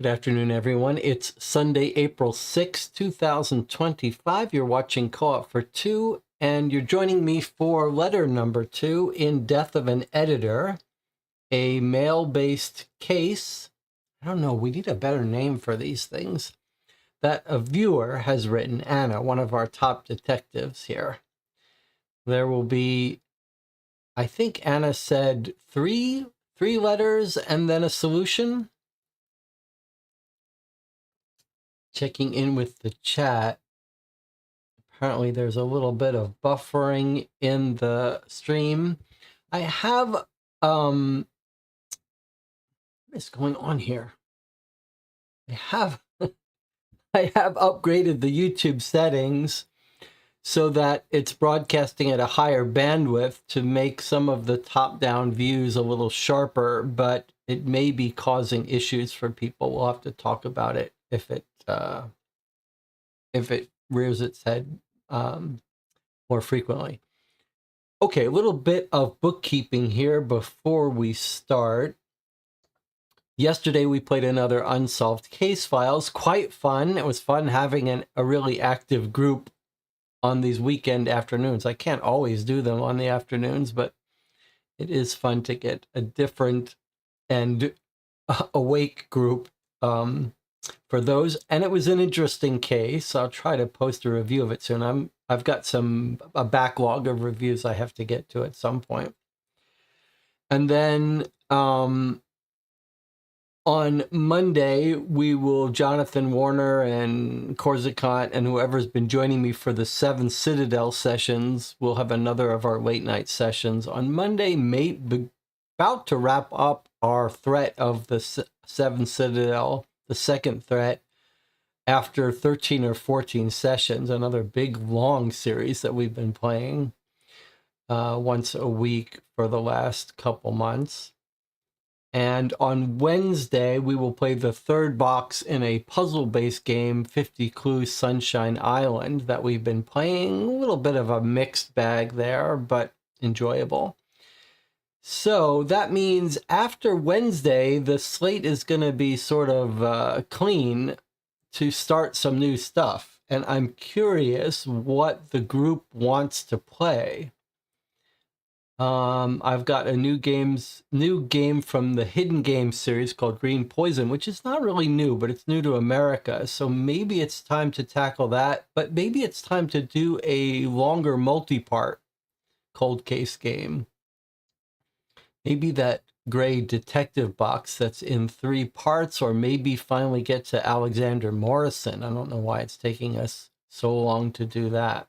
Good afternoon, everyone. It's Sunday, April 6, 2025. You're watching Co-op for Two, and you're joining me for letter number 2 in Death of an Editor, a mail-based case. I don't know, we need a better name for these things. That a viewer has written, Anna, one of our top detectives here. There will be, I think Anna said three letters and then a solution. Checking in with the chat. Apparently there's a little bit of buffering in the stream. I have what is going on here? I have upgraded the YouTube settings so that it's broadcasting at a higher bandwidth to make some of the top-down views a little sharper, but it may be causing issues for people. We'll have to talk about it if it rears its head more frequently. Okay, a little bit of bookkeeping here before we start. Yesterday we played another Unsolved Case Files. Quite fun. It was fun having a really active group on these weekend afternoons. I can't always do them on the afternoons, but it is fun to get a different and awake group for those. And it was an interesting case. I'll try to post a review of it soon. I've got a backlog of reviews I have to get to at some point. And then on Monday, Jonathan Warner and Corzicant and whoever's been joining me for the 7 Citadel sessions, we'll have another of our late night sessions. On Monday, about to wrap up our threat of the 7 Citadel, the second threat, after 13 or 14 sessions, another big, long series that we've been playing once a week for the last couple months. And on Wednesday, we will play the third box in a puzzle-based game, 50 Clues Sunshine Island, that we've been playing. A little bit of a mixed bag there, but enjoyable. So that means after Wednesday, the slate is going to be sort of clean to start some new stuff. And I'm curious what the group wants to play. I've got a new game from the Hidden Games series called Green Poison, which is not really new, but it's new to America. So maybe it's time to tackle that, but maybe it's time to do a longer multi-part cold case game. Maybe that gray detective box that's in 3 parts, or maybe finally get to Alexander Morrison. I don't know why it's taking us so long to do that.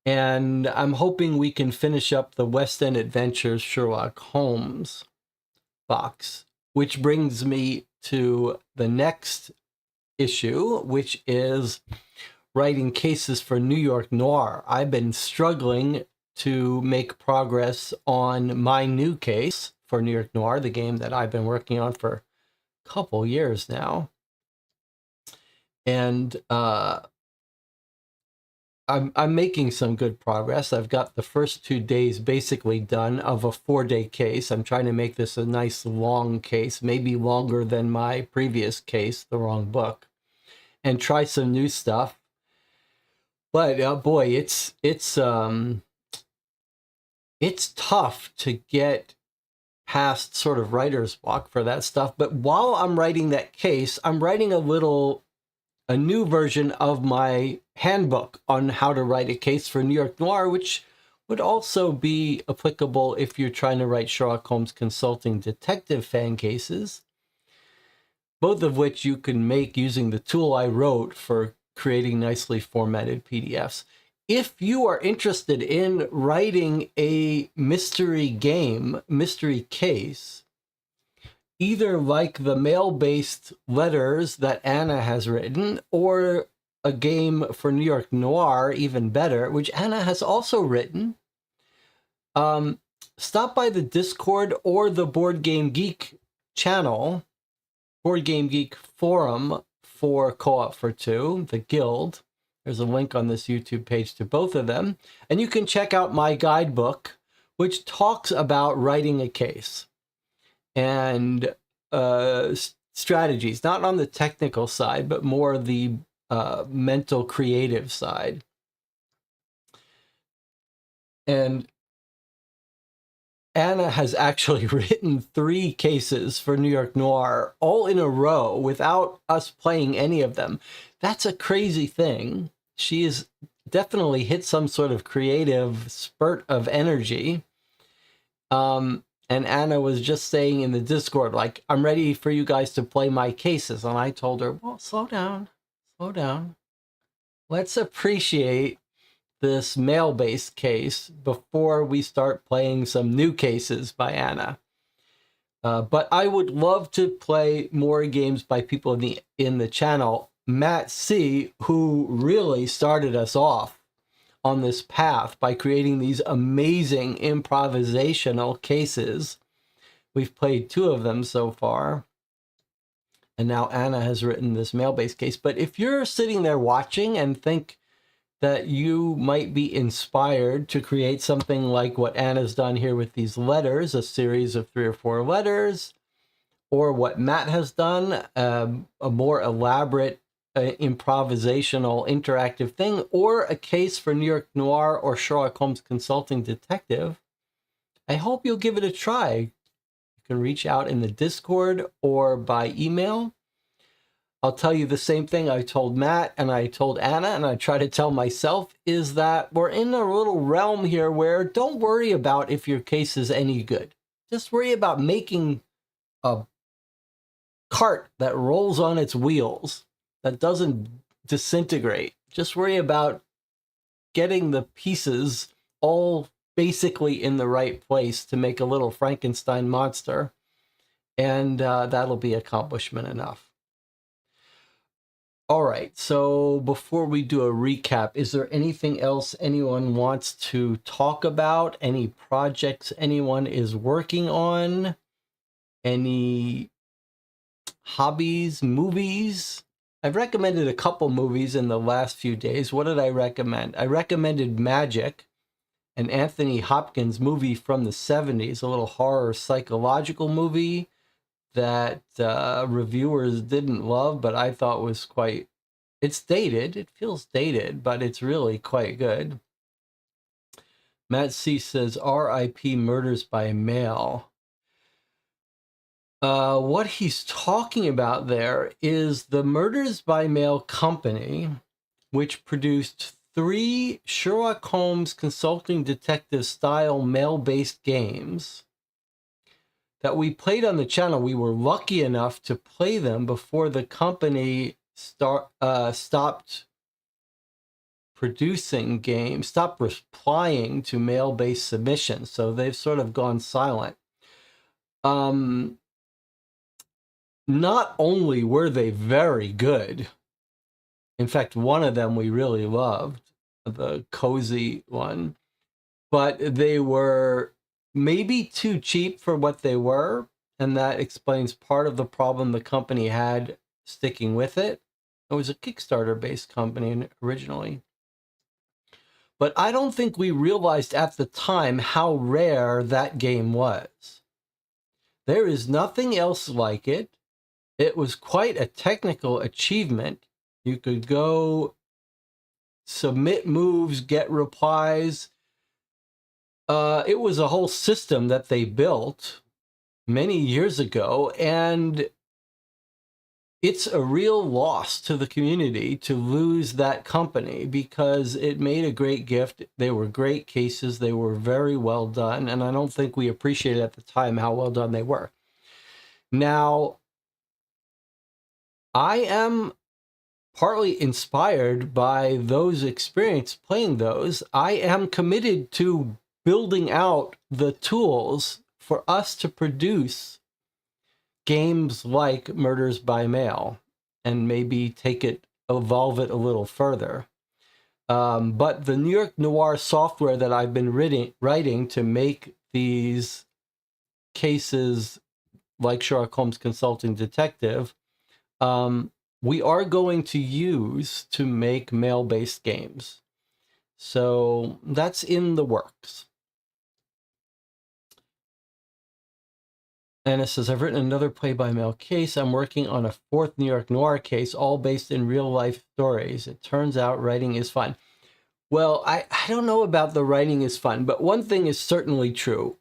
And I'm hoping we can finish up the West End Adventures Sherlock Holmes box, which brings me to the next issue, which is writing cases for New York Noir. I've been struggling to make progress on my new case for New York Noir, the game that I've been working on for a couple years now. And I'm making some good progress. I've got the first 2 days basically done of a 4-day case. I'm trying to make this a nice long case, maybe longer than my previous case, The Wrong Book, and try some new stuff. But boy, it's tough to get past sort of writer's block for that stuff. But while I'm writing that case, I'm writing a new version of my handbook on how to write a case for New York Noir, which would also be applicable if you're trying to write Sherlock Holmes consulting detective fan cases, both of which you can make using the tool I wrote for creating nicely formatted PDFs. If you are interested in writing a mystery case, either like the mail-based letters that Anna has written, or a game for New York Noir, even better, which Anna has also written, stop by the Discord or the Board Game Geek channel, Board Game Geek forum for Co-op for Two, the guild. There's a link on this YouTube page to both of them. And you can check out my guidebook, which talks about writing a case. And strategies, not on the technical side, but more the mental creative side. And Anna has actually written 3 cases for New York Noir all in a row without us playing any of them. That's a crazy thing. She has definitely hit some sort of creative spurt of energy. And Anna was just saying in the Discord, like, I'm ready for you guys to play my cases. And I told her, well, slow down, slow down. Let's appreciate this mail-based case before we start playing some new cases by Anna. But I would love to play more games by people in the channel. Matt C., who really started us off on this path by creating these amazing improvisational cases. We've played 2 of them so far. And now Anna has written this mail-based case. But if you're sitting there watching and think that you might be inspired to create something like what Anna's done here with these letters, a series of 3 or 4 letters, or what Matt has done, a more elaborate improvisational interactive thing, or a case for New York Noir or Sherlock Holmes Consulting Detective, I hope you'll give it a try. You can reach out in the Discord or by email. I'll tell you the same thing I told Matt and I told Anna, and I try to tell myself, is that we're in a little realm here where don't worry about if your case is any good. Just worry about making a cart that rolls on its wheels, that doesn't disintegrate. Just worry about getting the pieces all basically in the right place to make a little Frankenstein monster, and that'll be accomplishment enough. All right, so before we do a recap, is there anything else anyone wants to talk about? Any projects anyone is working on? Any hobbies, movies? I've recommended a couple movies in the last few days. What did I recommend? I recommended Magic, an Anthony Hopkins movie from the 70s, a little horror psychological movie that reviewers didn't love, but I thought was quite, it's dated, it feels dated, but it's really quite good. Matt C. says, R.I.P. Murders by Mail. What he's talking about there is the Murders by Mail company, which produced 3 Sherlock Holmes Consulting Detective style mail-based games that we played on the channel. We were lucky enough to play them before the company stopped producing games, stopped replying to mail-based submissions. So they've sort of gone silent. Not only were they very good, in fact, one of them we really loved, the cozy one, but they were maybe too cheap for what they were, and that explains part of the problem the company had sticking with it. It was a Kickstarter-based company originally. But I don't think we realized at the time how rare that game was. There is nothing else like it. It was quite a technical achievement. You could go submit moves, get replies. It was a whole system that they built many years ago, and it's a real loss to the community to lose that company because it made a great gift. They were great cases. They were very well done, and I don't think we appreciated at the time how well done they were. Now, I am partly inspired by those experiences playing those. I am committed to building out the tools for us to produce games like Murders by Mail and maybe evolve it a little further. But the New York Noir software that I've been writing to make these cases like Sherlock Holmes Consulting Detective, we are going to use to make mail-based games. So that's in the works. Anna says, I've written another play-by-mail case. I'm working on a fourth New York noir case, all based in real-life stories. It turns out writing is fun. Well, I don't know about the writing is fun, but one thing is certainly true.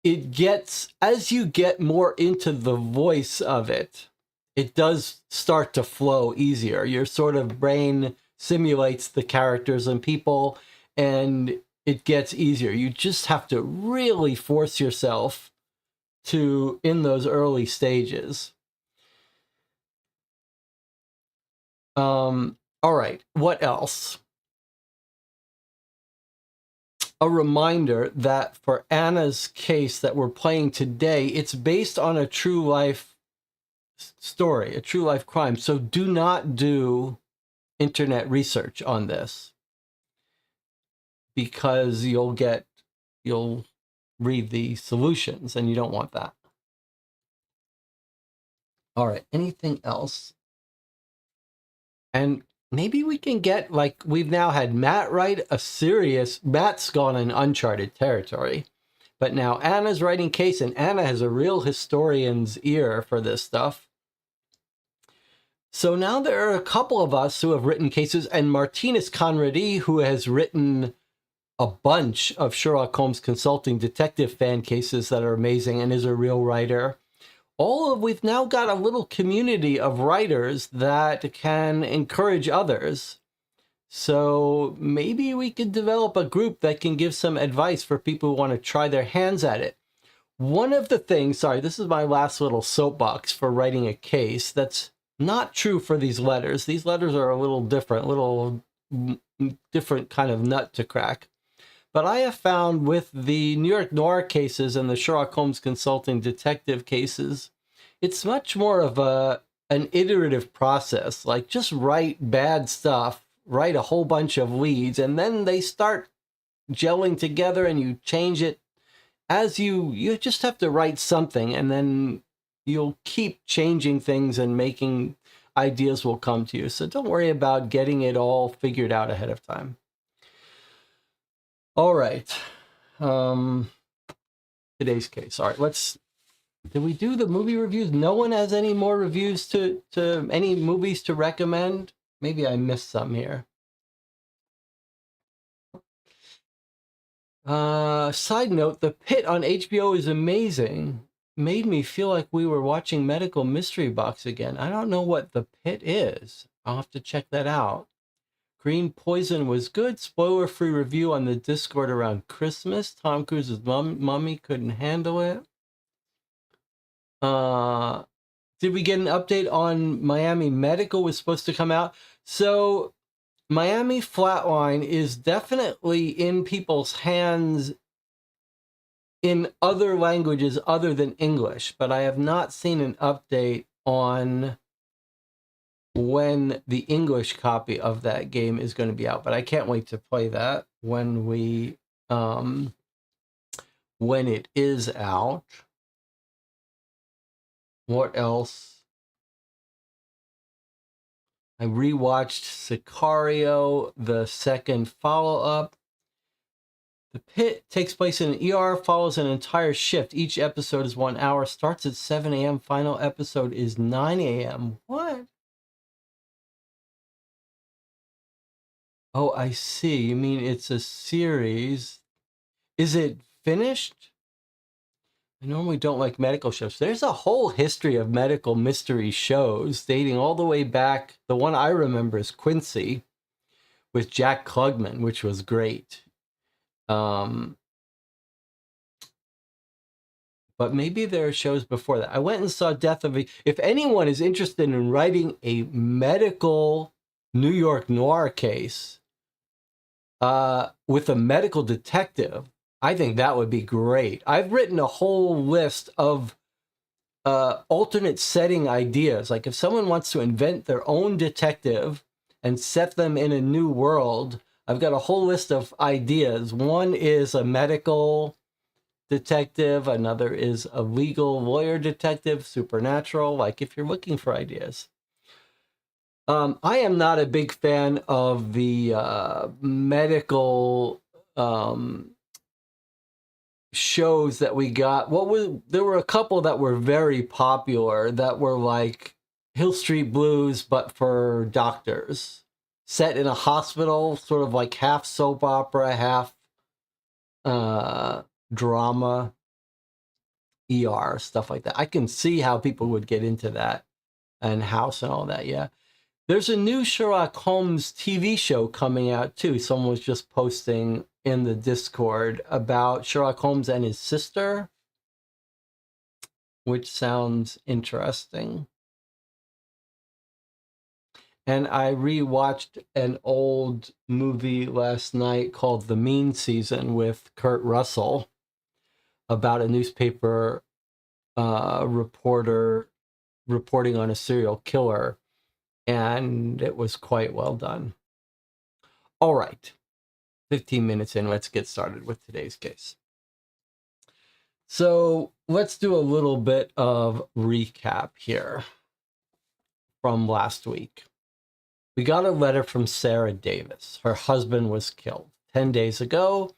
It gets, as you get more into the voice of it, it does start to flow easier. Your sort of brain simulates the characters and people, and it gets easier. You just have to really force yourself to in those early stages. All right, what else? A reminder that for Anna's case that we're playing today, it's based on a true life story, a true life crime. So do not do internet research on this, because you'll read the solutions and you don't want that. All right, anything else? And maybe we can get, like, we've now had Matt write Matt's gone in uncharted territory, but now Anna's writing case, and Anna has a real historian's ear for this stuff. So now there are a couple of us who have written cases, and Martinez Conradi, who has written a bunch of Sherlock Holmes consulting detective fan cases that are amazing and is a real writer. We've now got a little community of writers that can encourage others. So maybe we could develop a group that can give some advice for people who want to try their hands at it. One of the things, sorry, this is my last little soapbox for writing a case that's not true for these letters. These letters are a little different kind of nut to crack. But I have found with the New York noir cases and the Sherlock Holmes consulting detective cases, it's much more of an iterative process. Like, just write bad stuff, write a whole bunch of leads, and then they start gelling together and you change it. As you just have to write something, and then you'll keep changing things and making ideas will come to you. So don't worry about getting it all figured out ahead of time. All right. Today's case. All right, did we do the movie reviews? No one has any more reviews to any movies to recommend? Maybe I missed some here. Side note, The Pit on HBO is amazing. Made me feel like we were watching Medical Mystery Box again. I don't know what The Pit is. I'll have to check that out. Green Poison was good. Spoiler-free review on the Discord around Christmas. Tom Cruise's mummy couldn't handle it. Did we get an update on Miami Medical was supposed to come out? So Miami Flatline is definitely in people's hands in other languages other than English, but I have not seen an update on when the English copy of that game is going to be out, but I can't wait to play that when it is out. What else? I rewatched Sicario, the second follow-up. The Pit takes place in an ER, follows an entire shift. Each episode is 1 hour, starts at 7 a.m. Final episode is 9 a.m. What? Oh, I see. You mean it's a series. Is it finished? I normally don't like medical shows. There's a whole history of medical mystery shows dating all the way back. The one I remember is Quincy with Jack Klugman, which was great. But maybe there are shows before that. I went and saw Death of a... If anyone is interested in writing a medical New York noir case with a medical detective, I think that would be great. I've written a whole list of alternate setting ideas. Like, if someone wants to invent their own detective and set them in a new world, I've got a whole list of ideas. One is a medical detective. Another is a legal lawyer detective, supernatural. Like, if you're looking for ideas. I am not a big fan of the medical shows that we got, there were a couple that were very popular that were like Hill Street Blues, but for doctors, set in a hospital, sort of like half soap opera, half drama, ER, stuff like that. I can see how people would get into that, and House and all that. Yeah. There's a new Sherlock Holmes TV show coming out too. Someone was just posting in the Discord about Sherlock Holmes and his sister, which sounds interesting. And I rewatched an old movie last night called The Mean Season with Kurt Russell about a newspaper reporter reporting on a serial killer. And it was quite well done. All right, 15 minutes in, let's get started with today's case. So let's do a little bit of recap here from last week. We got a letter from Sarah Davis. Her husband was killed 10 days ago.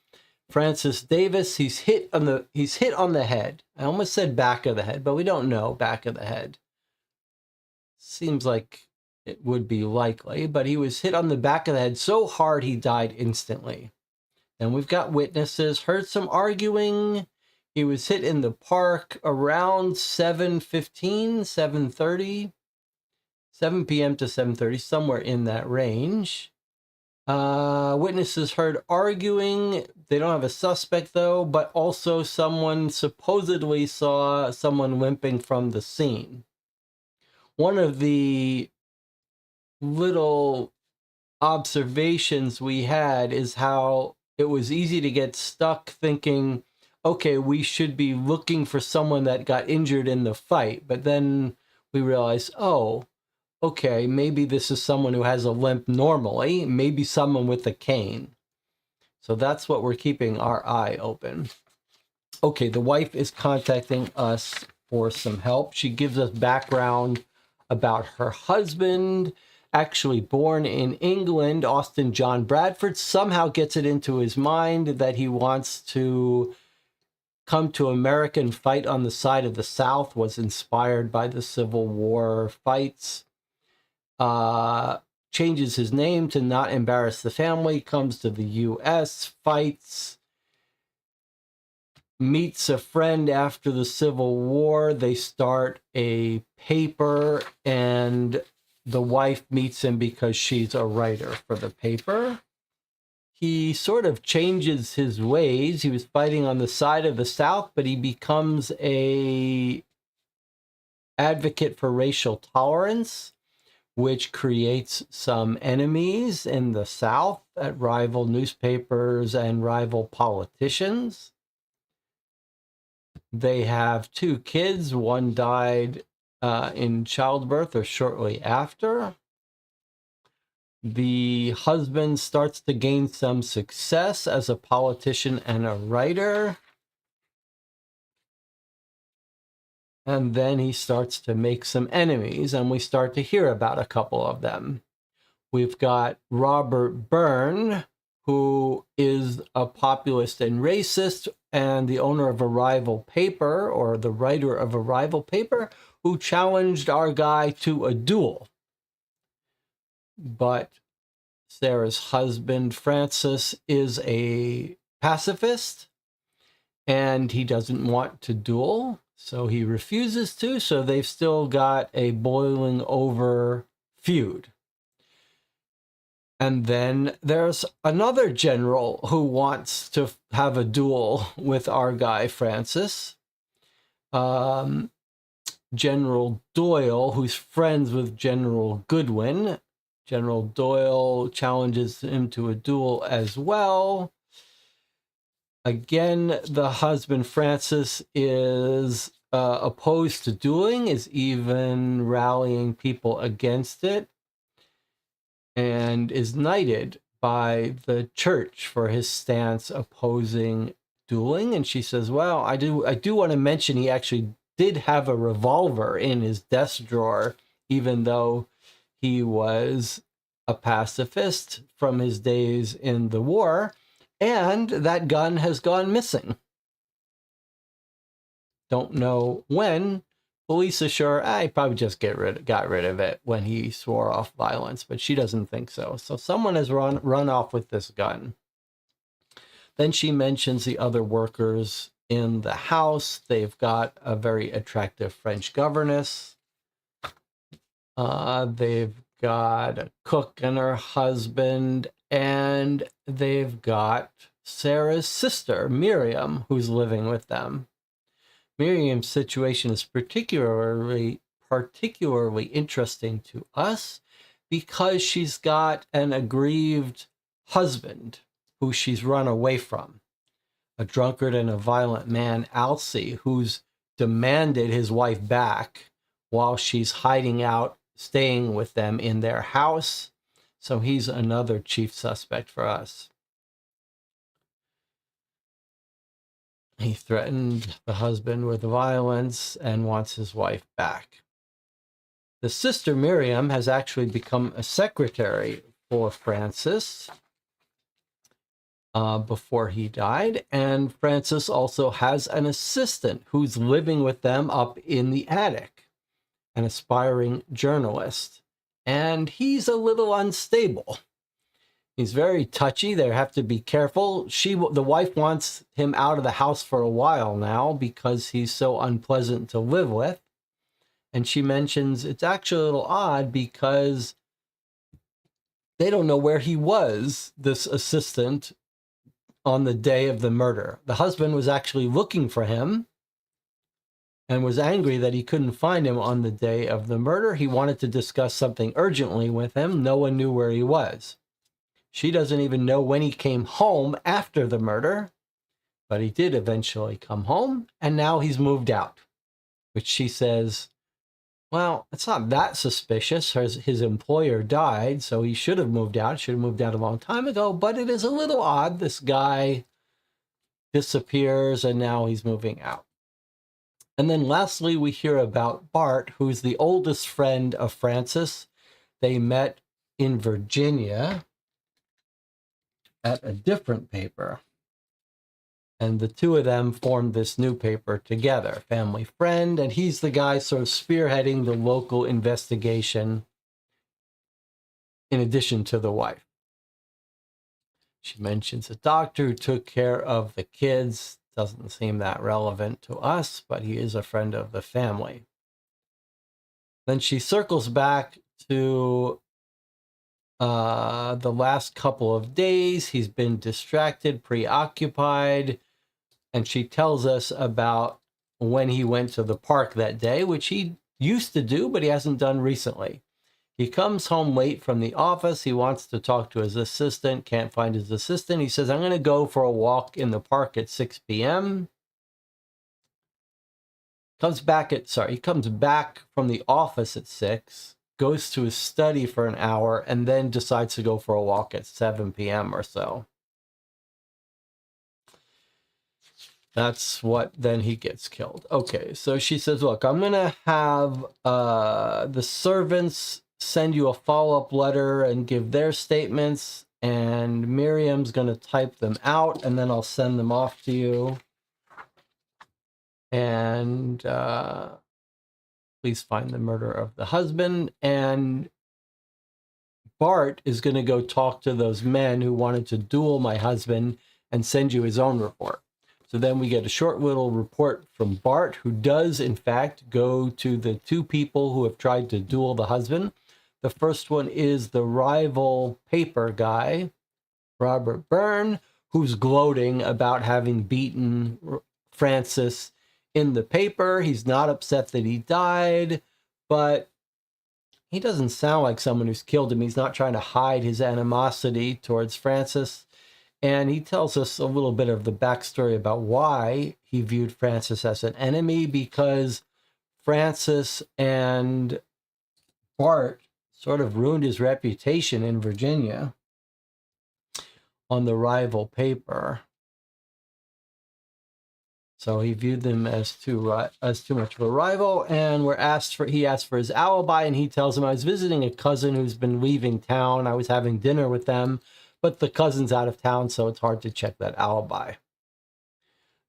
Francis Davis, he's hit on the head. I almost said back of the head, but we don't know back of the head. Seems like it would be likely, but he was hit on the back of the head so hard he died instantly. And we've got witnesses, heard some arguing. He was hit in the park around 7:15, 7:30, 7 p.m. to 7:30, somewhere in that range. Witnesses heard arguing. They don't have a suspect, though, but also someone supposedly saw someone limping from the scene. One of the little observations we had is how it was easy to get stuck thinking, okay, we should be looking for someone that got injured in the fight. But then we realized, oh, okay, maybe this is someone who has a limp normally, maybe someone with a cane. So that's what we're keeping our eye open. Okay, the wife is contacting us for some help. She gives us background about her husband, actually born in England, Austin John Bradford, somehow gets it into his mind that he wants to come to America and fight on the side of the South, was inspired by the Civil War fights. Changes his name to not embarrass the family, comes to the U.S., fights, meets a friend after the Civil War. They start a paper, and the wife meets him because she's a writer for the paper. He sort of changes his ways. He was fighting on the side of the South, but he becomes a advocate for racial tolerance, which creates some enemies in the South at rival newspapers and rival politicians. They have 2 kids. One died in childbirth or shortly after. The husband starts to gain some success as a politician and a writer. And then he starts to make some enemies, and we start to hear about a couple of them. We've got Robert Byrne, who is a populist and racist, and the owner of a rival paper, or the writer of a rival paper, who challenged our guy to a duel. But Sarah's husband, Francis, is a pacifist, and he doesn't want to duel, so he refuses to, so they've still got a boiling over feud. And then there's another general who wants to have a duel with our guy, Francis. General Doyle, who's friends with General Goodwin. General Doyle challenges him to a duel as well. Again, the husband, Francis, is opposed to dueling, is even rallying people against it, and is knighted by the church for his stance opposing dueling. And she says, well, I do want to mention he actually did have a revolver in his desk drawer, even though he was a pacifist from his days in the war, and that gun has gone missing. Don't know when. Police are sure he probably just got rid of it when he swore off violence, but she doesn't think so. So someone has run off with this gun. Then she mentions the other workers in the house. They've got a very attractive French governess. They've got a cook and her husband, and they've got Sarah's sister, Miriam, who's living with them. Miriam's situation is particularly interesting to us because she's got an aggrieved husband who she's run away from, a drunkard and a violent man, Alcee, who's demanded his wife back while she's hiding out, staying with them in their house. So he's another chief suspect for us. He threatened the husband with violence and wants his wife back. The sister, Miriam, has actually become a secretary for Francis before he died. And Francis also has an assistant who's living with them up in the attic, an aspiring journalist. And he's a little unstable. He's very touchy. They have to be careful. The wife wants him out of the house for a while now because he's so unpleasant to live with. And she mentions it's actually a little odd because they don't know where he was, this assistant, on the day of the murder. The husband was actually looking for him and was angry that he couldn't find him on the day of the murder. He wanted to discuss something urgently with him. No one knew where he was. She doesn't even know when he came home after the murder, but he did eventually come home, and now he's moved out, which she says, well, it's not that suspicious. His employer died, so he should have moved out. Should have moved out a long time ago, but it is a little odd. This guy disappears, and now he's moving out. And then lastly, we hear about Bart, who's the oldest friend of Francis. They met in Virginia at a different paper. And the two of them formed this new paper together, Family Friend, and he's the guy sort of spearheading the local investigation in addition to the wife. She mentions a doctor who took care of the kids. Doesn't seem that relevant to us, but he is a friend of the family. Then she circles back to the last couple of days. He's been distracted, preoccupied, and she tells us about when he went to the park that day, which he used to do, but he hasn't done recently. He comes home late from the office. He wants to talk to his assistant, can't find his assistant. He says, I'm going to go for a walk in the park at 6 p.m. He comes back from the office at 6, goes to his study for an hour, and then decides to go for a walk at 7 p.m. or so. That's what, then he gets killed. Okay, so she says, look, I'm going to have the servants send you a follow-up letter and give their statements, and Miriam's going to type them out, and then I'll send them off to you. And please find the murder of the husband. And Bart is going to go talk to those men who wanted to duel my husband and send you his own report. So then we get a short little report from Bart, who does, in fact, go to the two people who have tried to duel the husband. The first one is the rival paper guy, Robert Byrne, who's gloating about having beaten Francis in the paper. He's not upset that he died, but he doesn't sound like someone who's killed him. He's not trying to hide his animosity towards Francis. And he tells us a little bit of the backstory about why he viewed Francis as an enemy, because Francis and Bart sort of ruined his reputation in Virginia on the rival paper. So he viewed them as too much of a rival, and he asked for his alibi, and he tells him, I was visiting a cousin who's been leaving town. I was having dinner with them, but the cousin's out of town, so it's hard to check that alibi.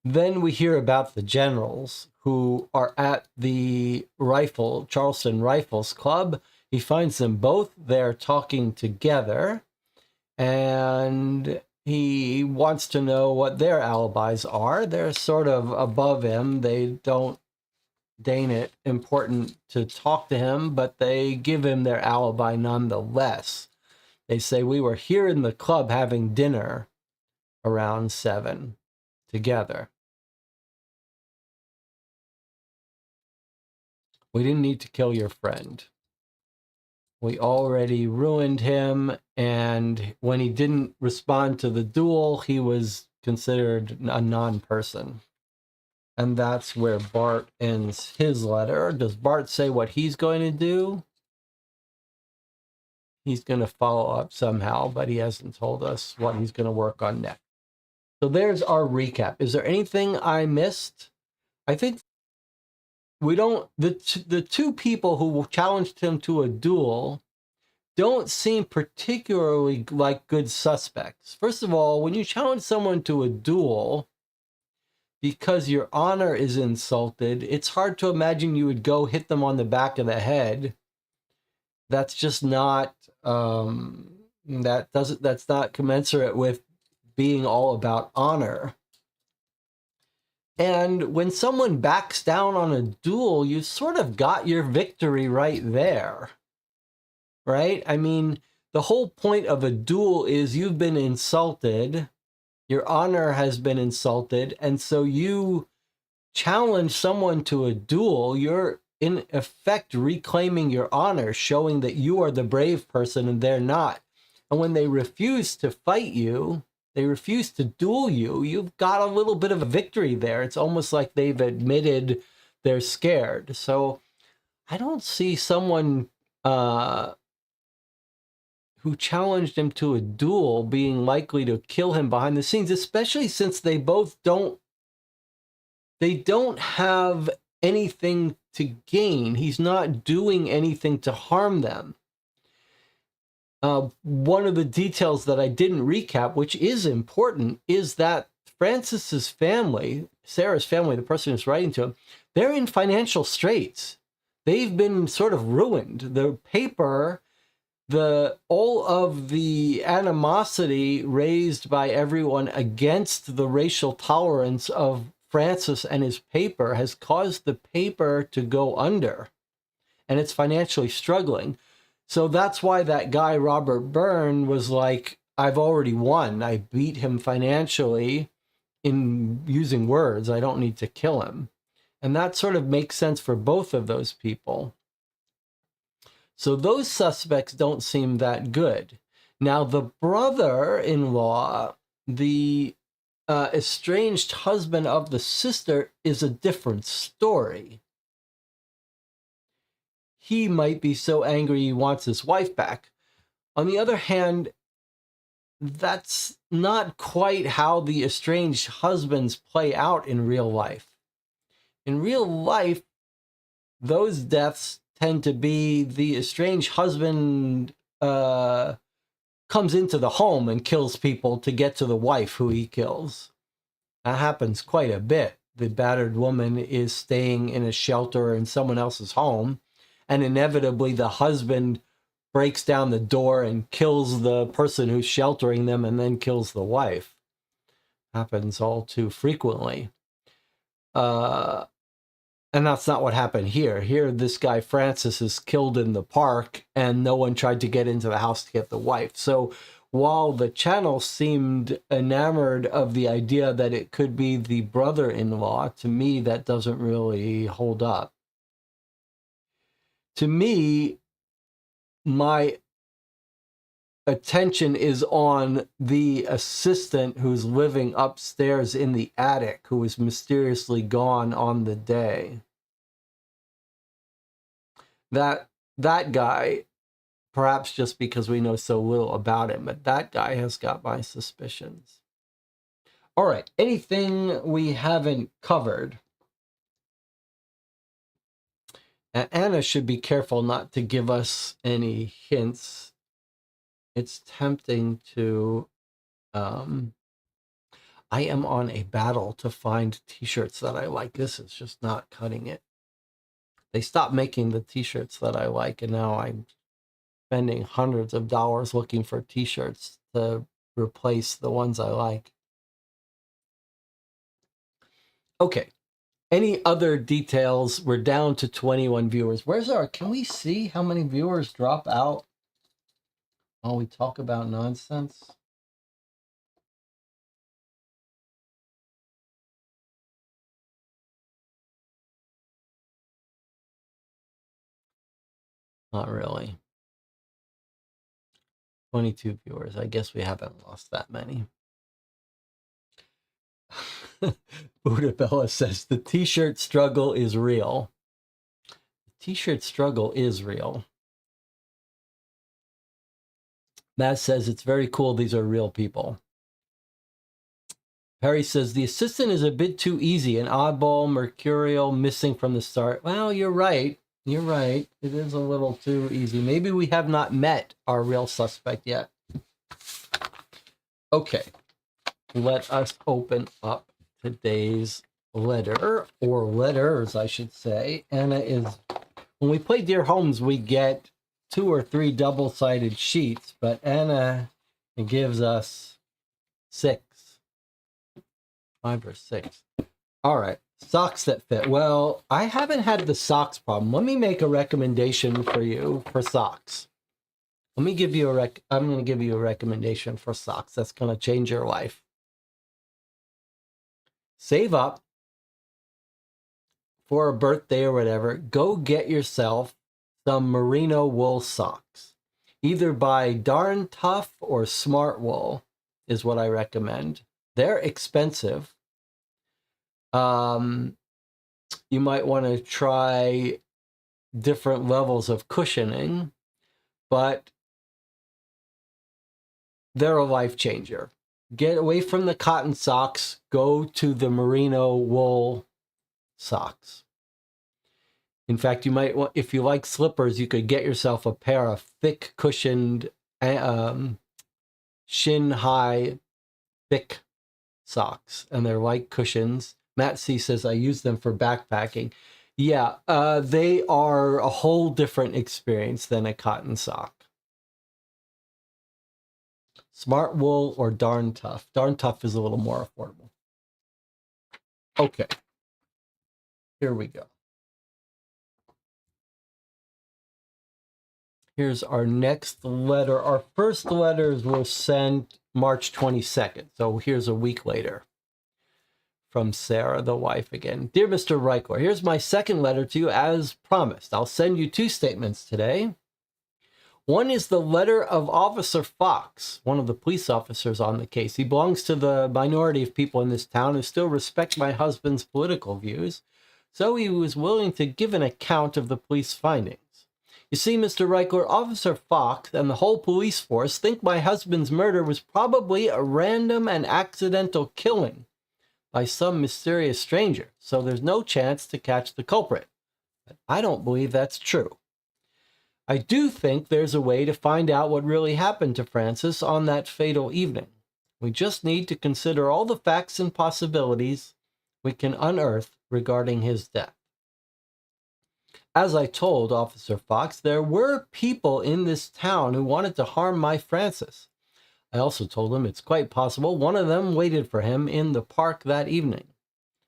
Then we hear about the generals who are at the Charleston Rifles Club. He finds them both there talking together, and he wants to know what their alibis are. They're sort of above him. They don't deign it important to talk to him, but they give him their alibi nonetheless. They say, we were here in the club having dinner around 7 together. We didn't need to kill your friend. We already ruined him, and when he didn't respond to the duel, he was considered a non-person. And that's where Bart ends his letter. Does Bart say what he's going to do? He's going to follow up somehow, but he hasn't told us what he's going to work on next. So there's our recap. Is there anything I missed? I think we don't, the two people who challenged him to a duel don't seem particularly like good suspects. First of all, when you challenge someone to a duel because your honor is insulted, it's hard to imagine you would go hit them on the back of the head. That's just not, that's not commensurate with being all about honor. And when someone backs down on a duel, you sort of got your victory right there, right? I mean, the whole point of a duel is you've been insulted, your honor has been insulted, and so you challenge someone to a duel, you're in effect reclaiming your honor, showing that you are the brave person and they're not. And when they refuse to fight you, they refuse to duel you, you've got a little bit of a victory there. It's almost like they've admitted they're scared. So I don't see someone who challenged him to a duel being likely to kill him behind the scenes, especially since they both don't have anything to gain. He's not doing anything to harm them. One of the details that I didn't recap, which is important, is that Francis's family, Sarah's family, the person who's writing to him, they're in financial straits. They've been sort of ruined. The paper, all of the animosity raised by everyone against the racial tolerance of Francis and his paper has caused the paper to go under, and it's financially struggling. So that's why that guy, Robert Byrne, was like, I've already won. I beat him financially in using words. I don't need to kill him. And that sort of makes sense for both of those people. So those suspects don't seem that good. Now, the brother-in-law, the estranged husband of the sister, is a different story. He might be so angry he wants his wife back. On the other hand, that's not quite how the estranged husbands play out in real life. In real life, those deaths tend to be the estranged husband comes into the home and kills people to get to the wife who he kills. That happens quite a bit. The battered woman is staying in a shelter in someone else's home, and inevitably the husband breaks down the door and kills the person who's sheltering them and then kills the wife. Happens all too frequently. And that's not what happened here. Here, this guy Francis is killed in the park and no one tried to get into the house to get the wife. So while the channel seemed enamored of the idea that it could be the brother-in-law, to me, that doesn't really hold up. To me, my attention is on the assistant who's living upstairs in the attic, who was mysteriously gone on the day. That guy, perhaps just because we know so little about him, but that guy has got my suspicions. All right, anything we haven't covered? Anna should be careful not to give us any hints. It's tempting to... I am on a battle to find t-shirts that I like. This is just not cutting it. They stopped making the t-shirts that I like, and now I'm spending hundreds of dollars looking for t-shirts to replace the ones I like. Okay. Any other details? We're down to 21 viewers. Can we see how many viewers drop out while we talk about nonsense? Not really. 22 viewers. I guess we haven't lost that many. Budabella says the t-shirt struggle is real. The t-shirt struggle is real. Matt says it's very cool. These are real people. Perry says the assistant is a bit too easy, an oddball, mercurial, missing from the start. Well, you're right. You're right. It is a little too easy. Maybe we have not met our real suspect yet. Okay. Let us open up today's letter, or letters, I should say. Anna is, when we play Dear Holmes, we get 2 or 3 double-sided sheets, but Anna gives us 6. 5 or 6. All right. Socks that fit. Well, I haven't had the socks problem. Let me make a recommendation for you for socks. Let me give you I'm going to give you a recommendation for socks that's going to change your life. Save up for a birthday or whatever. Go get yourself some merino wool socks. Either buy Darn Tough or Smart Wool is what I recommend. They're expensive. You might want to try different levels of cushioning, but they're a life changer. Get away from the cotton socks, go to the merino wool socks. In fact, you might want, if you like slippers, you could get yourself a pair of thick cushioned, shin high, thick socks, and they're like cushions. Matt C says, I use them for backpacking. Yeah, they are a whole different experience than a cotton sock. Smart Wool or Darn Tough. Darn Tough is a little more affordable. Okay, here we go. Here's our next letter. Our first letters were sent March 22nd, so here's a week later. From Sarah, the wife again. Dear Mr. Reichler, here's my second letter to you as promised. I'll send you 2 statements today. One is the letter of Officer Fox, one of the police officers on the case. He belongs to the minority of people in this town who still respect my husband's political views, so he was willing to give an account of the police findings. You see, Mr. Reichler, Officer Fox and the whole police force think my husband's murder was probably a random and accidental killing by some mysterious stranger, so there's no chance to catch the culprit. But I don't believe that's true. I do think there's a way to find out what really happened to Francis on that fatal evening. We just need to consider all the facts and possibilities we can unearth regarding his death. As I told Officer Fox, there were people in this town who wanted to harm my Francis. I also told him it's quite possible one of them waited for him in the park that evening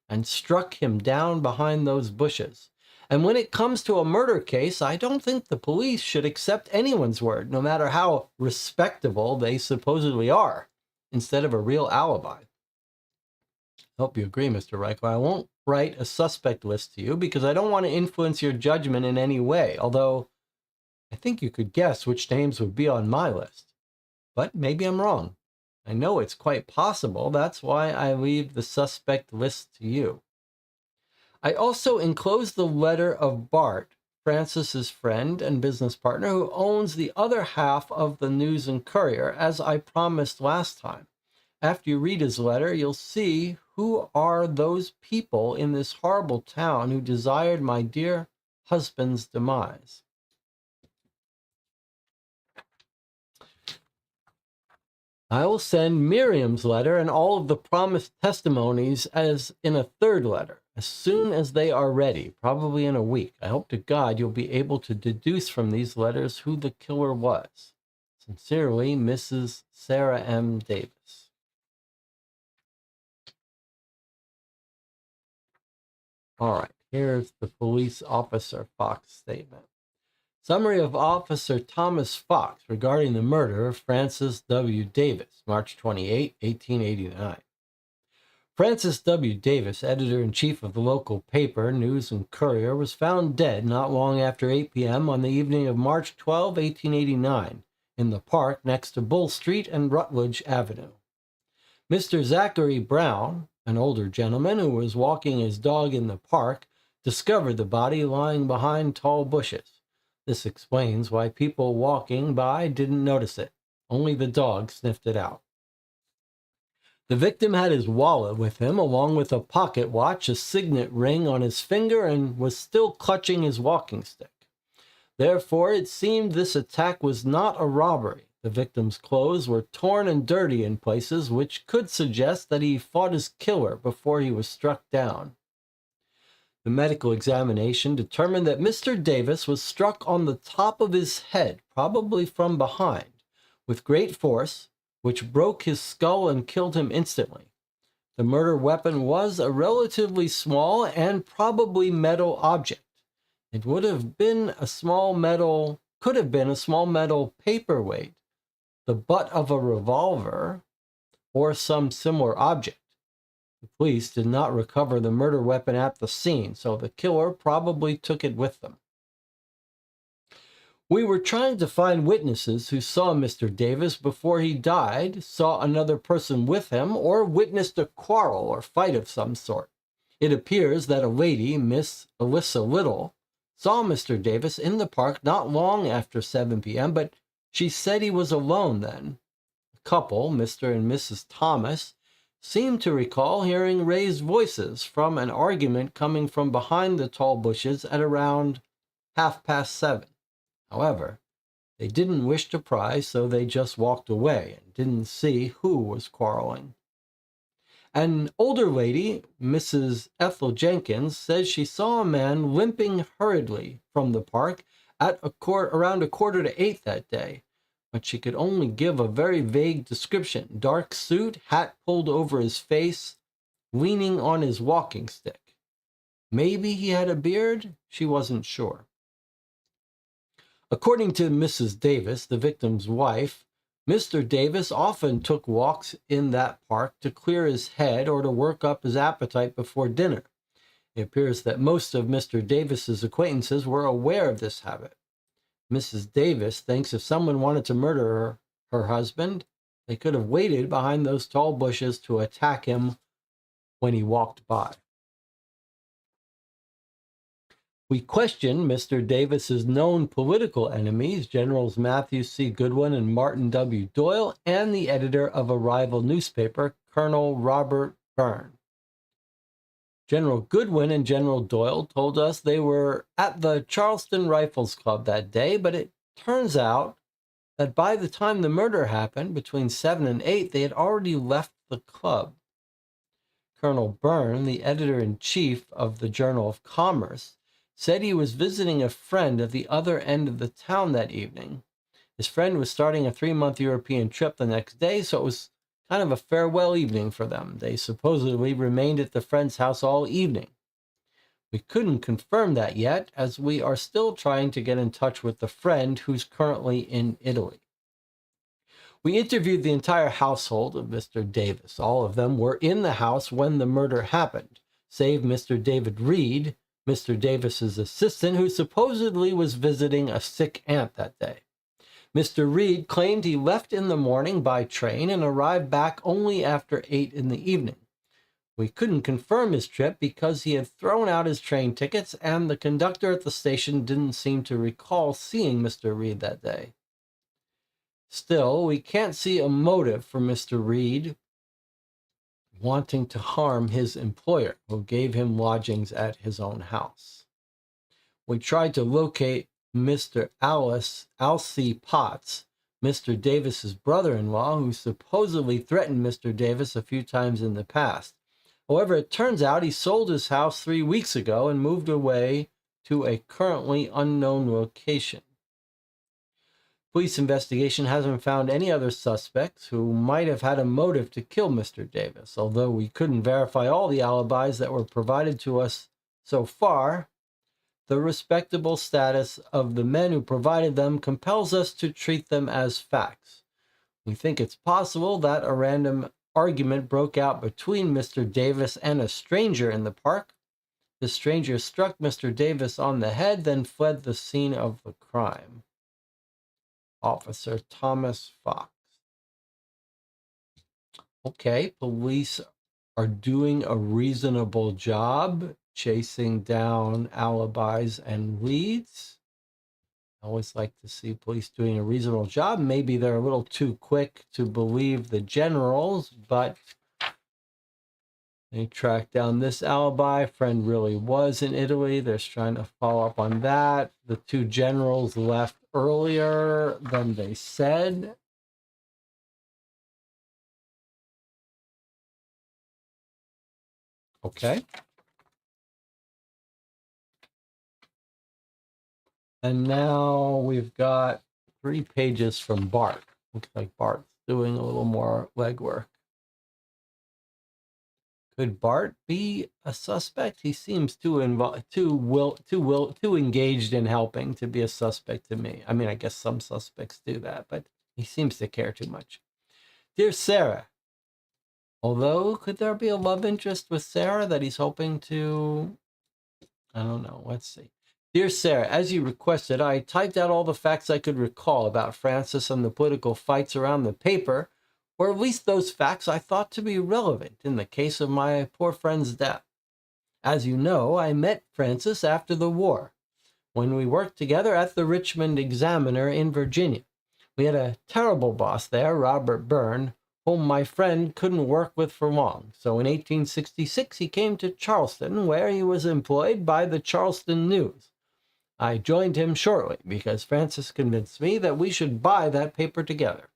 and struck him down behind those bushes. And when it comes to a murder case, I don't think the police should accept anyone's word, no matter how respectable they supposedly are, instead of a real alibi. I hope you agree, Mr. Reichler. I won't write a suspect list to you because I don't want to influence your judgment in any way, although I think you could guess which names would be on my list. But maybe I'm wrong. I know it's quite possible. That's why I leave the suspect list to you. I also enclosed the letter of Bart, Francis's friend and business partner, who owns the other half of the News and Courier, as I promised last time. After you read his letter, you'll see who are those people in this horrible town who desired my dear husband's demise. I will send Miriam's letter and all of the promised testimonies as in a third letter, as soon as they are ready, probably in a week. I hope to God you'll be able to deduce from these letters who the killer was. Sincerely, Mrs. Sarah M. Davis. All right, here's the police officer Fox statement. Summary of Officer Thomas Fox regarding the murder of Francis W. Davis, March 28, 1889. Francis W. Davis, editor-in-chief of the local paper, News and Courier, was found dead not long after 8 p.m. on the evening of March 12, 1889, in the park next to Bull Street and Rutledge Avenue. Mr. Zachary Brown, an older gentleman who was walking his dog in the park, discovered the body lying behind tall bushes. This explains why people walking by didn't notice it. Only the dog sniffed it out. The victim had his wallet with him, along with a pocket watch, a signet ring on his finger, and was still clutching his walking stick. Therefore, it seemed this attack was not a robbery. The victim's clothes were torn and dirty in places, which could suggest that he fought his killer before he was struck down. The medical examination determined that Mr. Davis was struck on the top of his head, probably from behind, with great force, which broke his skull and killed him instantly. The murder weapon was a relatively small and probably metal object. It could have been a small metal paperweight, the butt of a revolver, or some similar object. The police did not recover the murder weapon at the scene, so the killer probably took it with them. We were trying to find witnesses who saw Mr. Davis before he died, saw another person with him, or witnessed a quarrel or fight of some sort. It appears that a lady, Miss Alyssa Little, saw Mr. Davis in the park not long after 7 p.m., but she said he was alone then. The couple, Mr. and Mrs. Thomas, seemed to recall hearing raised voices from an argument coming from behind the tall bushes at around 7:30. However, they didn't wish to pry, so they just walked away and didn't see who was quarreling. An older lady, Mrs. Ethel Jenkins, says she saw a man limping hurriedly from the park at around 7:45 that day, but she could only give a very vague description. Dark suit, hat pulled over his face, leaning on his walking stick. Maybe he had a beard? She wasn't sure. According to Mrs. Davis, the victim's wife, Mr. Davis often took walks in that park to clear his head or to work up his appetite before dinner. It appears that most of Mr. Davis's acquaintances were aware of this habit. Mrs. Davis thinks if someone wanted to murder her husband, they could have waited behind those tall bushes to attack him when he walked by. We questioned Mr. Davis's known political enemies, Generals Matthew C. Goodwin and Martin W. Doyle, and the editor of a rival newspaper, Colonel Robert Byrne. General Goodwin and General Doyle told us they were at the Charleston Rifles Club that day, but it turns out that by the time the murder happened, between 7 and 8, they had already left the club. Colonel Byrne, the editor-in-chief of the Journal of Commerce, said he was visiting a friend at the other end of the town that evening. His friend was starting a 3-month European trip the next day, so it was kind of a farewell evening for them. They supposedly remained at the friend's house all evening. We couldn't confirm that yet, as we are still trying to get in touch with the friend who's currently in Italy. We interviewed the entire household of Mr. Davis. All of them were in the house when the murder happened, save Mr. David Reed, Mr. Davis's assistant, who supposedly was visiting a sick aunt that day. Mr. Reed claimed he left in the morning by train and arrived back only after 8 in the evening. We couldn't confirm his trip because he had thrown out his train tickets, and the conductor at the station didn't seem to recall seeing Mr. Reed that day. Still, we can't see a motive for Mr. Reed wanting to harm his employer, who gave him lodgings at his own house. We tried to locate Mr. Alcee Potts, Mr. Davis's brother-in-law, who supposedly threatened Mr. Davis a few times in the past. However, it turns out he sold his house 3 weeks ago and moved away to a currently unknown location. Police investigation hasn't found any other suspects who might have had a motive to kill Mr. Davis, although we couldn't verify all the alibis that were provided to us so far. The respectable status of the men who provided them compels us to treat them as facts. We think it's possible that a random argument broke out between Mr. Davis and a stranger in the park. The stranger struck Mr. Davis on the head, then fled the scene of the crime. Officer Thomas Fox. Okay, police are doing a reasonable job chasing down alibis and leads. I always like to see police doing a reasonable job. Maybe they're a little too quick to believe the generals, but they tracked down this alibi. Friend really was in Italy. They're trying to follow up on that. The 2 generals left earlier than they said. Okay. And now we've got 3 pages from Bart. Looks like Bart's doing a little more legwork. Could Bart be a suspect? He seems too engaged in helping to be a suspect to me. I mean, I guess some suspects do that, but he seems to care too much. Dear Sarah, although could there be a love interest with Sarah that he's hoping to? I don't know. Let's see. Dear Sarah, as you requested, I typed out all the facts I could recall about Francis and the political fights around the paper, or at least those facts I thought to be relevant in the case of my poor friend's death. As you know, I met Francis after the war, when we worked together at the Richmond Examiner in Virginia. We had a terrible boss there, Robert Byrne, whom my friend couldn't work with for long. So in 1866, he came to Charleston, where he was employed by the Charleston News. I joined him shortly because Francis convinced me that we should buy that paper together.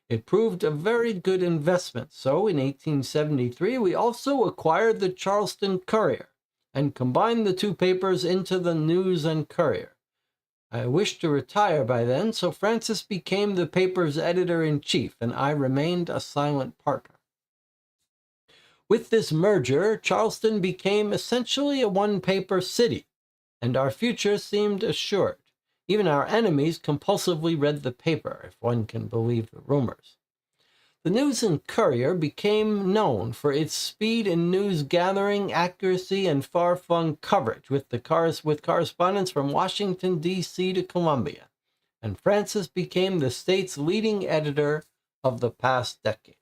It proved a very good investment, so in 1873 we also acquired the Charleston Courier and combined the 2 papers into the News and Courier. I wished to retire by then, so Francis became the paper's editor-in-chief, and I remained a silent partner. With this merger, Charleston became essentially a one-paper city, and our future seemed assured. Even our enemies compulsively read the paper, if one can believe the rumors. The News and Courier became known for its speed in news gathering, accuracy, and far-flung coverage, with correspondence from Washington, D.C. to Columbia, and Francis became the state's leading editor of the past decade.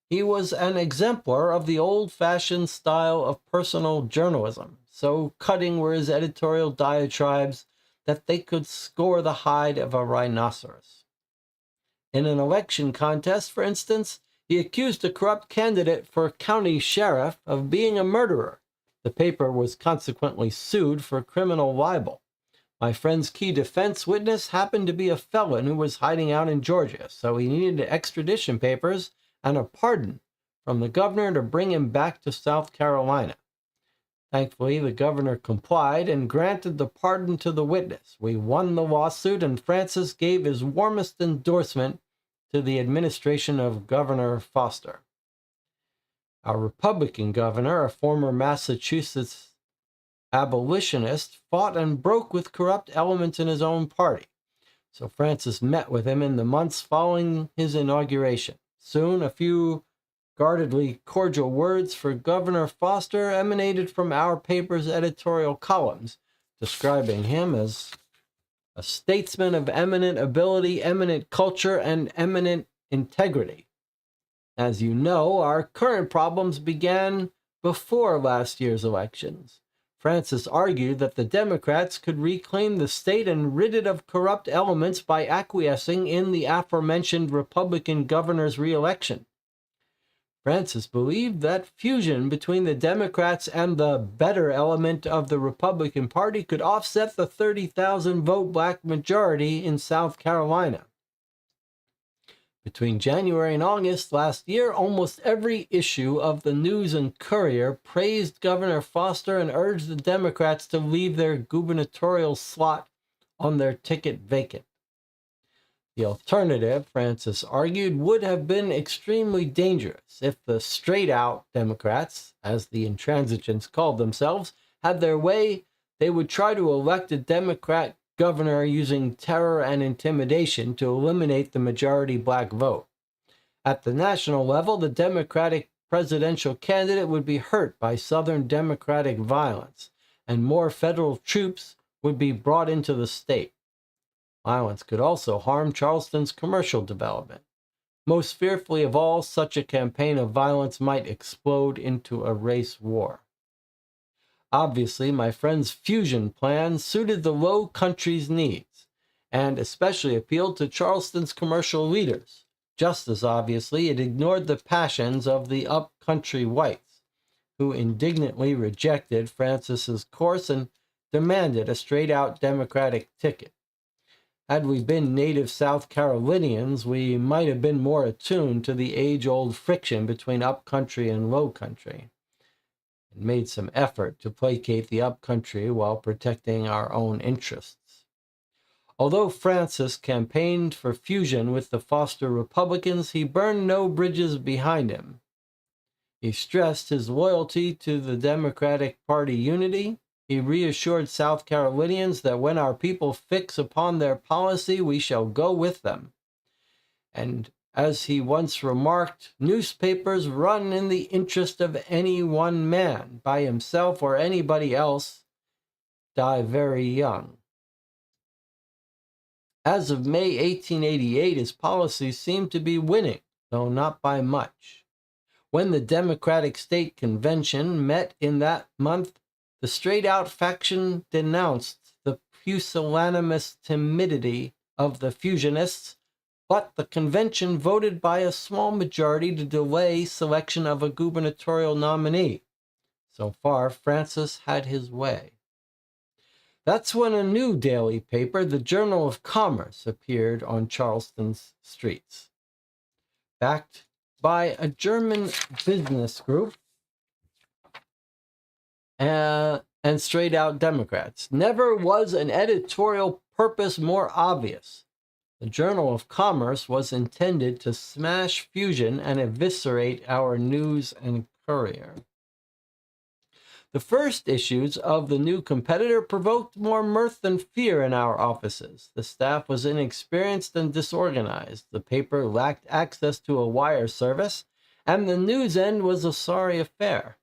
He was an exemplar of the old-fashioned style of personal journalism. So cutting were his editorial diatribes that they could score the hide of a rhinoceros. In an election contest, for instance, he accused a corrupt candidate for county sheriff of being a murderer. The paper was consequently sued for criminal libel. My friend's key defense witness happened to be a felon who was hiding out in Georgia, so he needed extradition papers and a pardon from the governor to bring him back to South Carolina. Thankfully, the governor complied and granted the pardon to the witness. We won the lawsuit, and Francis gave his warmest endorsement to the administration of Governor Foster. Our Republican governor, a former Massachusetts abolitionist, fought and broke with corrupt elements in his own party. So Francis met with him in the months following his inauguration. Soon, a few guardedly cordial words for Governor Foster emanated from our paper's editorial columns, describing him as a statesman of eminent ability, eminent culture, and eminent integrity. As you know, our current problems began before last year's elections. Francis argued that the Democrats could reclaim the state and rid it of corrupt elements by acquiescing in the aforementioned Republican governor's re-election. Francis believed that fusion between the Democrats and the better element of the Republican Party could offset the 30,000 vote black majority in South Carolina. Between January and August last year, almost every issue of the News and Courier praised Governor Foster and urged the Democrats to leave their gubernatorial slot on their ticket vacant. The alternative, Francis argued, would have been extremely dangerous if the straight-out Democrats, as the intransigents called themselves, had their way. They would try to elect a Democrat governor using terror and intimidation to eliminate the majority black vote. At the national level, the Democratic presidential candidate would be hurt by Southern Democratic violence, and more federal troops would be brought into the state. Violence could also harm Charleston's commercial development. Most fearfully of all, such a campaign of violence might explode into a race war. Obviously, my friend's fusion plan suited the Low Country's needs, and especially appealed to Charleston's commercial leaders. Just as obviously, it ignored the passions of the up-country whites, who indignantly rejected Francis's course and demanded a straight-out Democratic ticket. Had we been native South Carolinians, we might have been more attuned to the age-old friction between up-country and low-country, and made some effort to placate the up-country while protecting our own interests. Although Francis campaigned for fusion with the Foster Republicans, he burned no bridges behind him. He stressed his loyalty to the Democratic Party unity. He reassured South Carolinians that when our people fix upon their policy, we shall go with them. And as he once remarked, newspapers run in the interest of any one man, by himself or anybody else, die very young. As of May 1888, his policies seemed to be winning, though not by much. When the Democratic State Convention met in that month, the straight-out faction denounced the pusillanimous timidity of the fusionists, but the convention voted by a small majority to delay selection of a gubernatorial nominee. So far, Francis had his way. That's when a new daily paper, the Journal of Commerce, appeared on Charleston's streets. Backed by a German business group and straight-out Democrats. Never was an editorial purpose more obvious. The Journal of Commerce was intended to smash fusion and eviscerate our News and Courier. The first issues of the new competitor provoked more mirth than fear in our offices. The staff was inexperienced and disorganized. The paper lacked access to a wire service, and the news end was a sorry affair.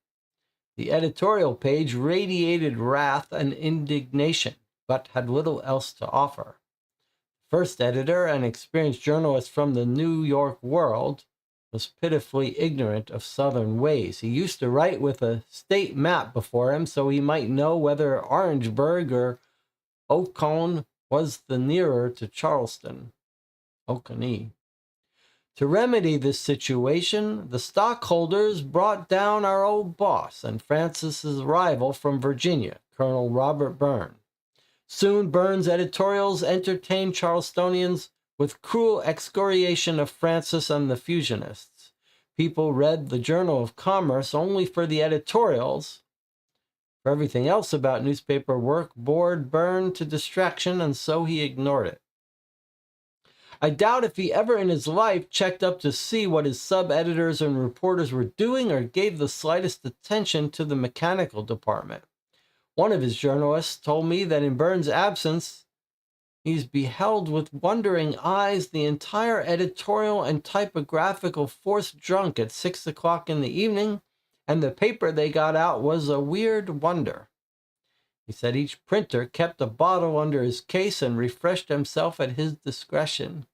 The editorial page radiated wrath and indignation, but had little else to offer. First editor, an experienced journalist from the New York World, was pitifully ignorant of Southern ways. He used to write with a state map before him so he might know whether Orangeburg or Oconee was the nearer to Charleston. Oconee. To remedy this situation, the stockholders brought down our old boss and Francis's rival from Virginia, Colonel Robert Byrne. Soon Byrne's editorials entertained Charlestonians with cruel excoriation of Francis and the fusionists. People read the Journal of Commerce only for the editorials. For everything else about newspaper work bored Byrne to distraction, and so he ignored it. I doubt if he ever in his life checked up to see what his sub-editors and reporters were doing or gave the slightest attention to the mechanical department. One of his journalists told me that in Byrne's absence, he's beheld with wondering eyes the entire editorial and typographical force drunk at 6 o'clock in the evening, and the paper they got out was a weird wonder. He said each printer kept a bottle under his case and refreshed himself at his discretion.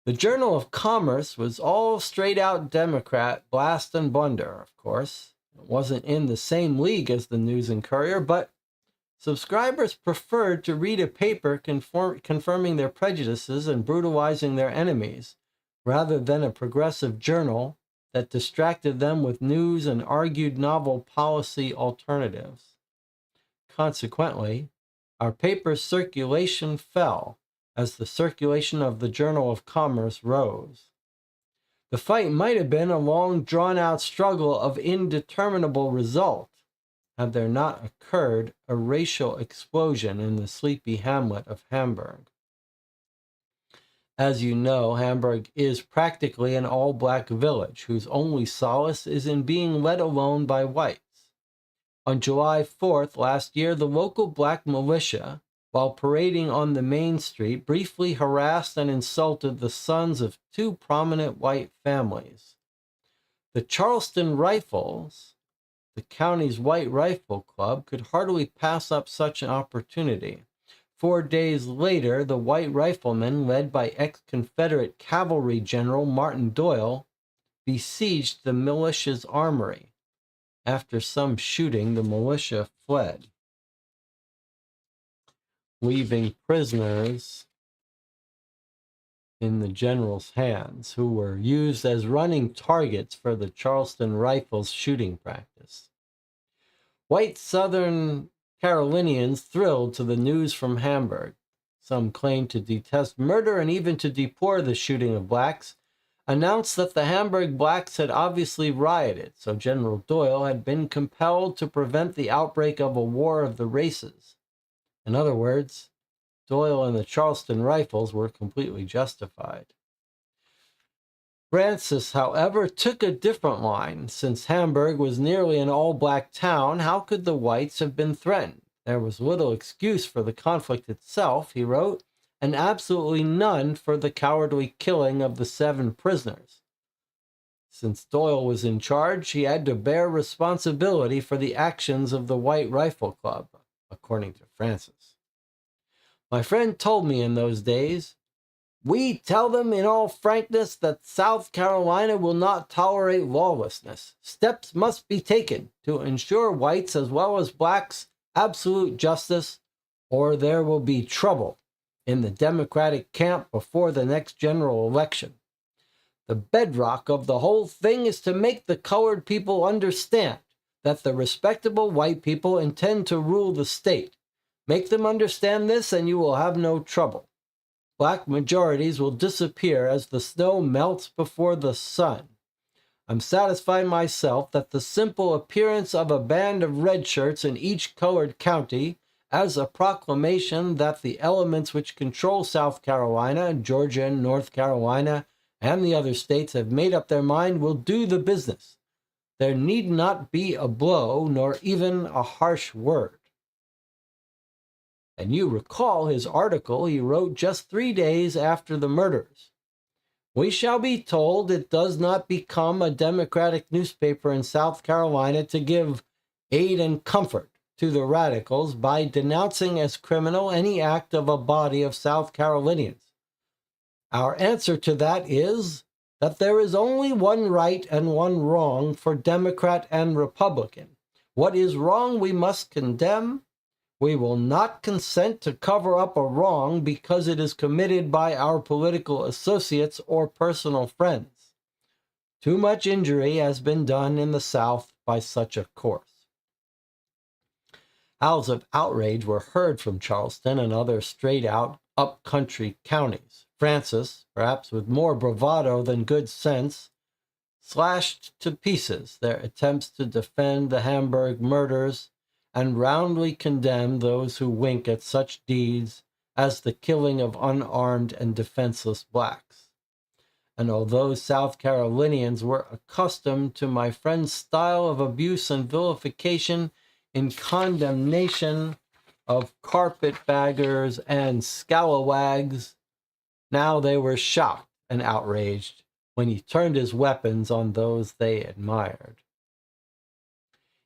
The Journal of Commerce was all straight-out Democrat, blast and blunder, of course. It wasn't in the same league as the News and Courier, but subscribers preferred to read a paper confirming their prejudices and brutalizing their enemies, rather than a progressive journal that distracted them with news and argued novel policy alternatives. Consequently, our paper's circulation fell, as the circulation of the Journal of Commerce rose. The fight might have been a long, drawn-out struggle of indeterminable result, had there not occurred a racial explosion in the sleepy hamlet of Hamburg. As you know, Hamburg is practically an all-black village whose only solace is in being let alone by whites. On July 4th last year, the local black militia, while parading on the main street, briefly harassed and insulted the sons of two prominent white families. The Charleston Rifles, the county's white rifle club, could hardly pass up such an opportunity. 4 days later, the White Riflemen, led by ex-Confederate Cavalry General Martin Doyle, besieged the militia's armory. After some shooting, the militia fled, leaving prisoners in the general's hands, who were used as running targets for the Charleston Rifles shooting practice. White Southern Carolinians thrilled to the news from Hamburg. Some claimed to detest murder and even to deplore the shooting of blacks, announced that the Hamburg blacks had obviously rioted, so General Doyle had been compelled to prevent the outbreak of a war of the races. In other words, Doyle and the Charleston Rifles were completely justified. Francis, however, took a different line. Since Hamburg was nearly an all-black town, how could the whites have been threatened? There was little excuse for the conflict itself, he wrote, and absolutely none for the cowardly killing of the 7 prisoners. Since Doyle was in charge, he had to bear responsibility for the actions of the White Rifle Club, according to Francis. My friend told me in those days, "We tell them in all frankness that South Carolina will not tolerate lawlessness. Steps must be taken to ensure whites as well as blacks absolute justice, or there will be trouble in the Democratic camp before the next general election. The bedrock of the whole thing is to make the colored people understand that the respectable white people intend to rule the state. Make them understand this and you will have no trouble. Black majorities will disappear as the snow melts before the sun. I'm satisfied myself that the simple appearance of a band of red shirts in each colored county as a proclamation that the elements which control South Carolina, Georgia, and North Carolina, and the other states have made up their mind will do the business. There need not be a blow, nor even a harsh word." And you recall his article he wrote just 3 days after the murders. "We shall be told it does not become a Democratic newspaper in South Carolina to give aid and comfort to the radicals by denouncing as criminal any act of a body of South Carolinians. Our answer to that is that there is only one right and one wrong for Democrat and Republican. What is wrong we must condemn. We will not consent to cover up a wrong because it is committed by our political associates or personal friends. Too much injury has been done in the South by such a course." Howls of outrage were heard from Charleston and other straight-out up-country counties. Francis, perhaps with more bravado than good sense, slashed to pieces their attempts to defend the Hamburg murders and roundly condemned those who wink at such deeds as the killing of unarmed and defenseless blacks. And although South Carolinians were accustomed to my friend's style of abuse and vilification in condemnation of carpetbaggers and scalawags, now they were shocked and outraged when he turned his weapons on those they admired.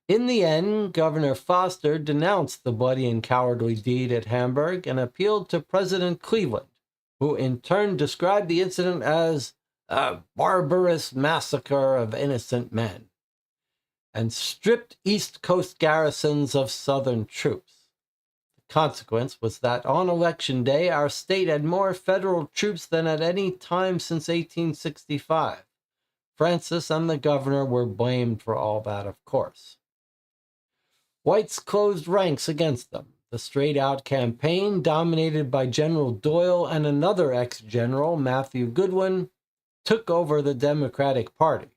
In the end, Governor Foster denounced the bloody and cowardly deed at Hamburg and appealed to President Cleveland, who in turn described the incident as a barbarous massacre of innocent men, and stripped East Coast garrisons of Southern troops. The consequence was that on Election Day, our state had more federal troops than at any time since 1865. Francis and the governor were blamed for all that, of course. Whites closed ranks against them. The straight-out campaign, dominated by General Doyle and another ex-general, Matthew Goodwin, took over the Democratic Party.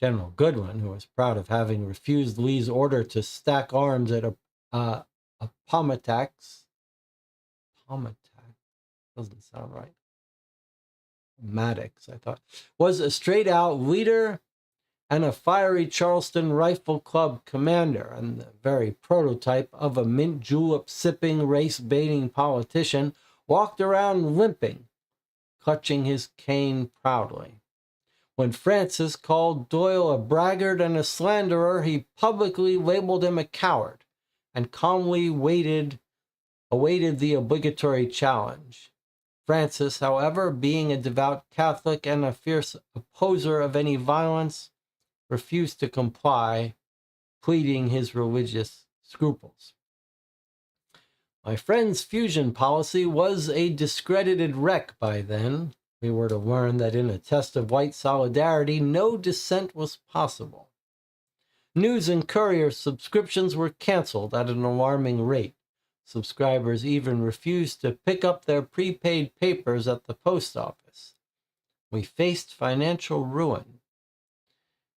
General Goodwin, who was proud of having refused Lee's order to stack arms at Appomattox, doesn't sound right, Maddox, I thought, was a straight-out leader and a fiery Charleston Rifle Club commander, and the very prototype of a mint julep-sipping, race-baiting politician, walked around limping, clutching his cane proudly. When Francis called Doyle a braggart and a slanderer, he publicly labeled him a coward and calmly awaited the obligatory challenge. Francis, however, being a devout Catholic and a fierce opposer of any violence, refused to comply, pleading his religious scruples. My friend's fusion policy was a discredited wreck by then. We were to learn that in a test of white solidarity, no dissent was possible. News and Courier subscriptions were canceled at an alarming rate. Subscribers even refused to pick up their prepaid papers at the post office. We faced financial ruin.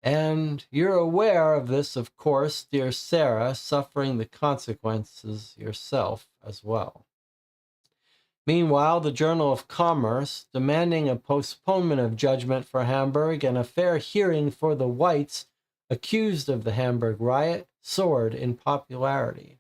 And you're aware of this, of course, dear Sarah, suffering the consequences yourself as well. Meanwhile, the Journal of Commerce, demanding a postponement of judgment for Hamburg and a fair hearing for the whites accused of the Hamburg riot, soared in popularity.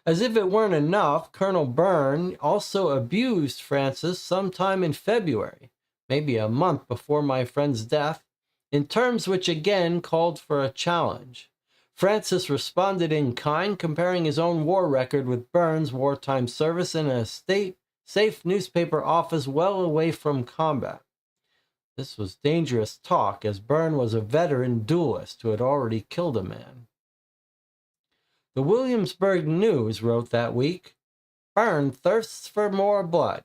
As if it weren't enough, Colonel Byrne also abused Francis sometime in February, maybe a month before my friend's death, in terms which again called for a challenge. Francis responded in kind, comparing his own war record with Byrne's wartime service in a safe newspaper office well away from combat. This was dangerous talk, as Byrne was a veteran duelist who had already killed a man. The Williamsburg News wrote that week, "Byrne thirsts for more blood.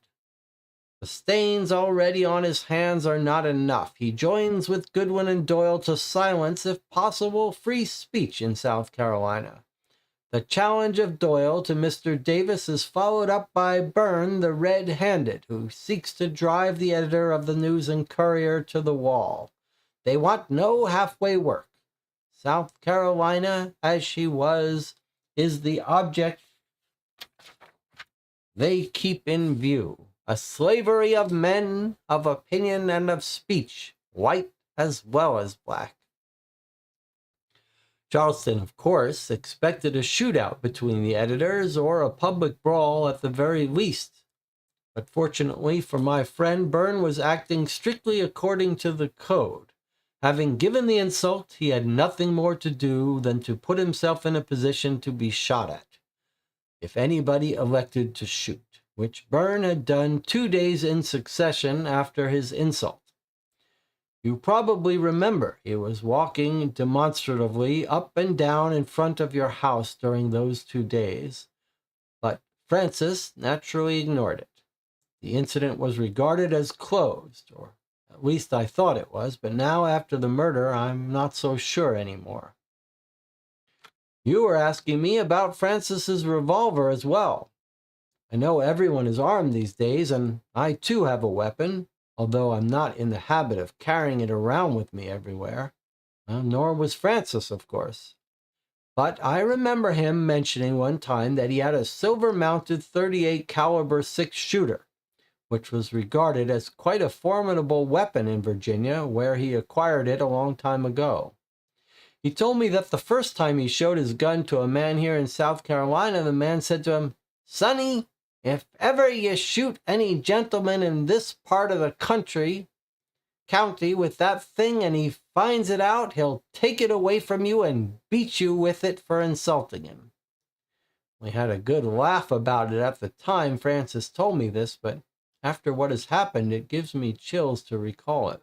The stains already on his hands are not enough. He joins with Goodwin and Doyle to silence, if possible, free speech in South Carolina. The challenge of Doyle to Mr. Davis is followed up by Byrne, the red-handed, who seeks to drive the editor of the News and Courier to the wall. They want no halfway work. South Carolina, as she was, is the object they keep in view. A slavery of men, of opinion, and of speech, white as well as black." Charleston, of course, expected a shootout between the editors, or a public brawl at the very least. But fortunately for my friend, Byrne was acting strictly according to the code. Having given the insult, he had nothing more to do than to put himself in a position to be shot at, if anybody elected to shoot, which Byrne had done 2 days in succession after his insult. You probably remember he was walking demonstratively up and down in front of your house during those 2 days, but Francis naturally ignored it. The incident was regarded as closed, or at least I thought it was, but now after the murder, I'm not so sure anymore. You were asking me about Francis's revolver as well. I know everyone is armed these days, and I too have a weapon, although I'm not in the habit of carrying it around with me everywhere. Nor was Francis, of course. But I remember him mentioning one time that he had a silver-mounted .38 caliber 6-shooter, which was regarded as quite a formidable weapon in Virginia, where he acquired it a long time ago. He told me that the first time he showed his gun to a man here in South Carolina, the man said to him, "Sonny, if ever you shoot any gentleman in this part of the county with that thing and he finds it out, he'll take it away from you and beat you with it for insulting him." We had a good laugh about it at the time Francis told me this, but after what has happened, it gives me chills to recall it.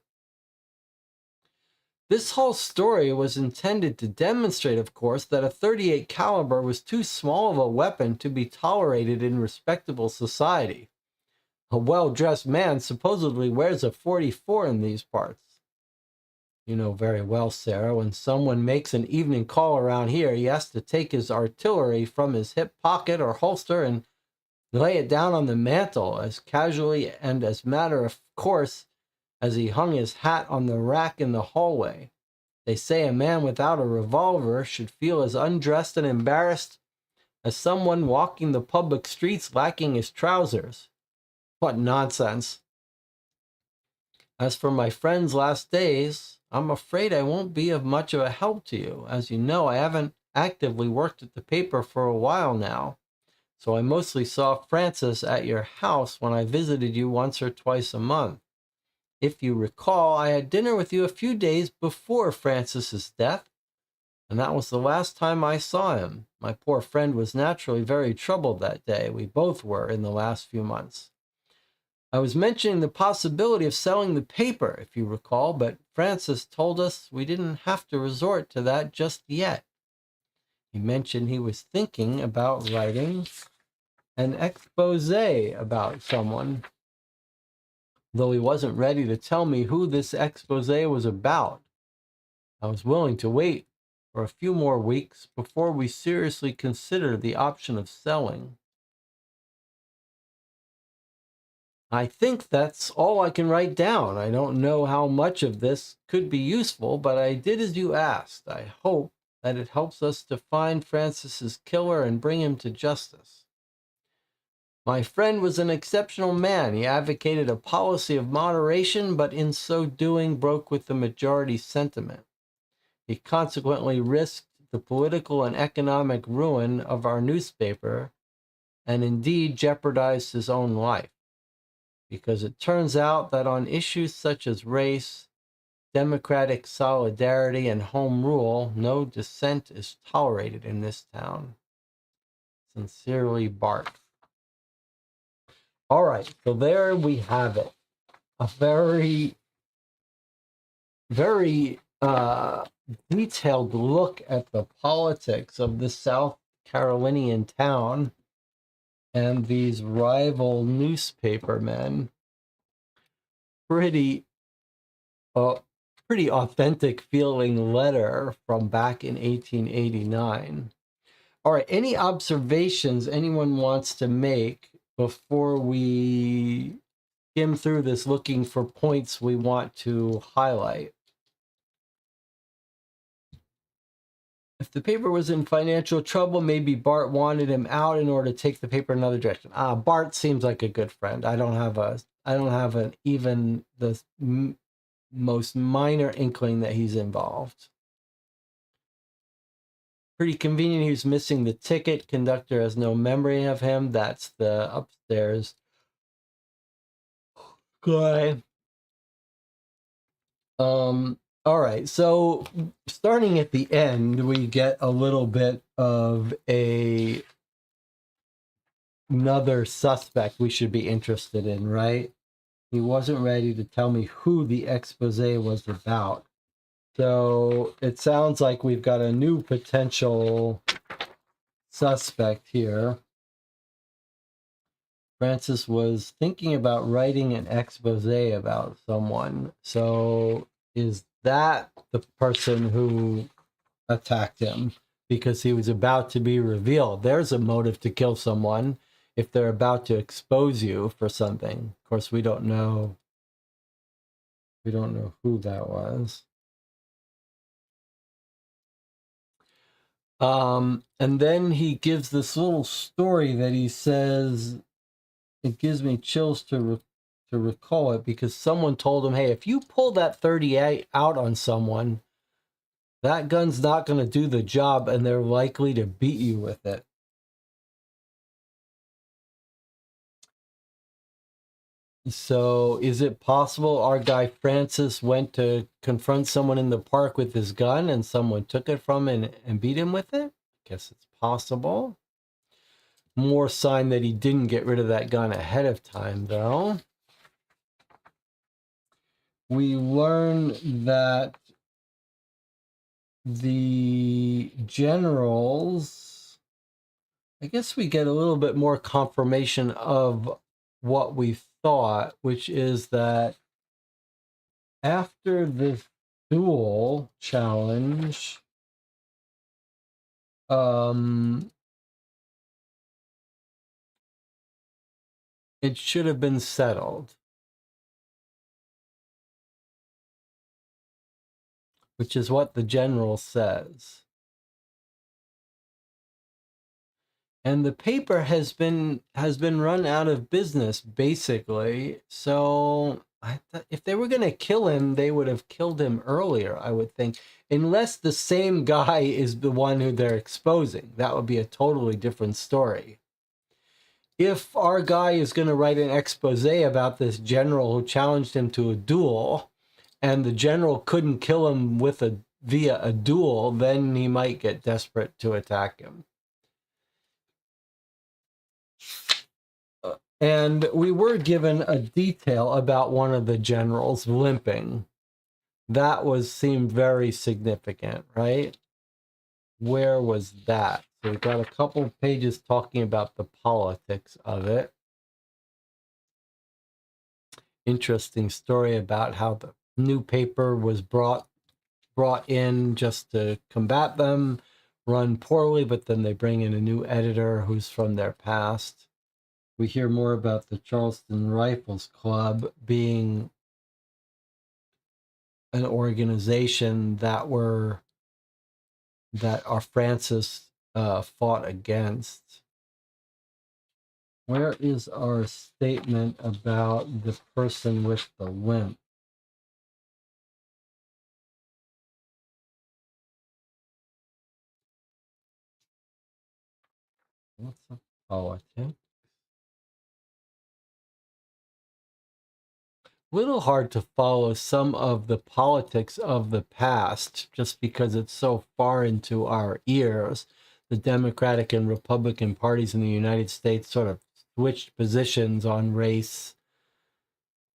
This whole story was intended to demonstrate, of course, that a .38 caliber was too small of a weapon to be tolerated in respectable society. A well-dressed man supposedly wears a .44 in these parts. You know very well, Sarah, when someone makes an evening call around here, he has to take his artillery from his hip pocket or holster and lay it down on the mantel as casually and as matter of course as he hung his hat on the rack in the hallway. They say a man without a revolver should feel as undressed and embarrassed as someone walking the public streets lacking his trousers. What nonsense. As for my friend's last days, I'm afraid I won't be of much of a help to you. As you know, I haven't actively worked at the paper for a while now, so I mostly saw Francis at your house when I visited you once or twice a month. If you recall, I had dinner with you a few days before Francis's death, and that was the last time I saw him. My poor friend was naturally very troubled that day. We both were in the last few months. I was mentioning the possibility of selling the paper, if you recall, but Francis told us we didn't have to resort to that just yet. He mentioned he was thinking about writing an expose about someone, though he wasn't ready to tell me who this expose was about. I was willing to wait for a few more weeks before we seriously considered the option of selling. I think that's all I can write down. I don't know how much of this could be useful, but I did as you asked. I hope that it helps us to find Francis's killer and bring him to justice. My friend was an exceptional man. He advocated a policy of moderation, but in so doing broke with the majority sentiment. He consequently risked the political and economic ruin of our newspaper, and indeed jeopardized his own life. Because it turns out that on issues such as race, democratic solidarity, and home rule, no dissent is tolerated in this town. Sincerely, Bart. All right, so there we have it. A very, very detailed look at the politics of this South Carolinian town and these rival newspapermen. Pretty authentic feeling letter from back in 1889. All right, any observations anyone wants to make before we skim through this looking for points we want to highlight? If the paper was in financial trouble, maybe Bart wanted him out in order to take the paper another direction. Bart seems like a good friend. I don't have even the most minor inkling that he's involved. Pretty convenient. He was missing the ticket. Conductor has no memory of him. That's the upstairs guy. All right, so starting at the end, we get a little bit of another suspect we should be interested in, right? He wasn't ready to tell me who the expose was about. So it sounds like we've got a new potential suspect here. Francis was thinking about writing an expose about someone. So is that the person who attacked him because he was about to be revealed? There's a motive to kill someone if they're about to expose you for something. Of course, we don't know who that was. And then he gives this little story that he says, it gives me chills to recall it, because someone told him, hey, if you pull that 38 out on someone, that gun's not going to do the job and they're likely to beat you with it. So is it possible our guy Francis went to confront someone in the park with his gun and someone took it from him and beat him with it? I guess it's possible. More sign that he didn't get rid of that gun ahead of time, though. We learn that the generals, I guess we get a little bit more confirmation of what we thought, which is that after the duel challenge. It should have been settled, which is what the general says. And the paper has been run out of business, basically. So if they were going to kill him, they would have killed him earlier, I would think. Unless the same guy is the one who they're exposing. That would be a totally different story. If our guy is going to write an expose about this general who challenged him to a duel, and the general couldn't kill him via a duel, then he might get desperate to attack him. And we were given a detail about one of the generals limping. That seemed very significant, right? Where was that? So we got a couple of pages talking about the politics of it. Interesting story about how the new paper was brought in just to combat them, run poorly, but then they bring in a new editor who's from their past. We hear more about the Charleston Rifles Club being an organization that our Francis fought against. Where is our statement about the person with the limp? What's a politics? Little hard to follow some of the politics of the past just because it's so far into our ears. The Democratic and Republican parties in the United States sort of switched positions on race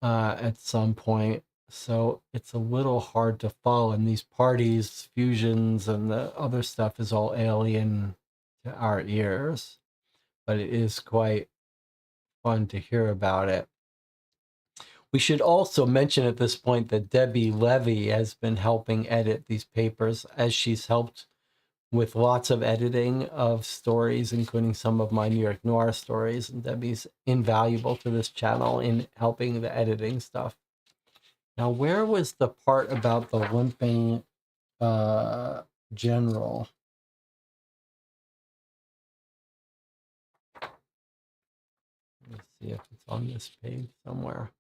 at some point. So it's a little hard to follow. And these parties, fusions, and the other stuff is all alien to our ears. But it is quite fun to hear about it. We should also mention at this point that Debbie Levy has been helping edit these papers, as she's helped with lots of editing of stories, including some of my New York Noir stories. And Debbie's invaluable to this channel in helping the editing stuff. Now, where was the part about the limping general? Let's see if it's on this page somewhere.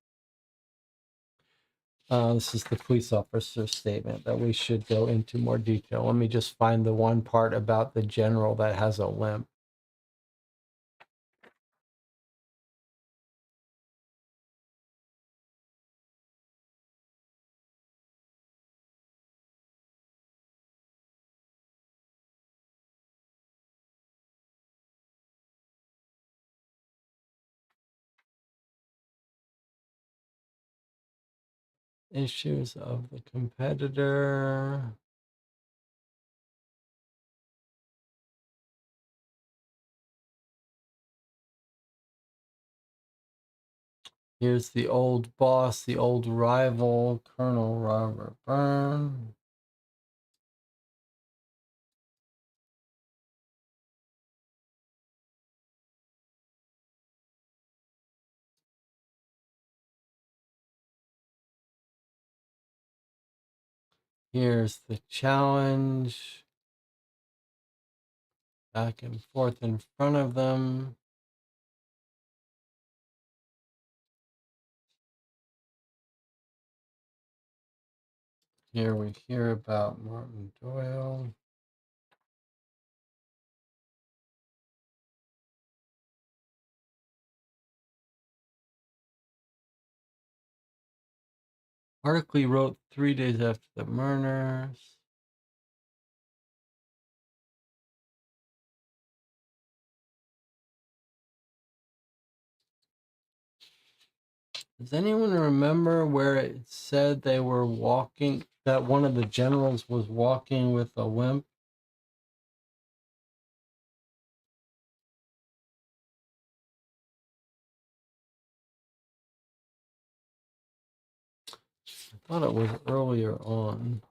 This is the police officer's statement that we should go into more detail. Let me just find the one part about the general that has a limp. Issues of the competitor. Here's the old boss, the old rival, Colonel Robert Byrne. Here's the challenge. Back and forth in front of them. Here we hear about Martin Doyle. Article he wrote 3 days after the murders. Does anyone remember where it said they were walking, that one of the generals was walking with a limp? thought it was earlier on.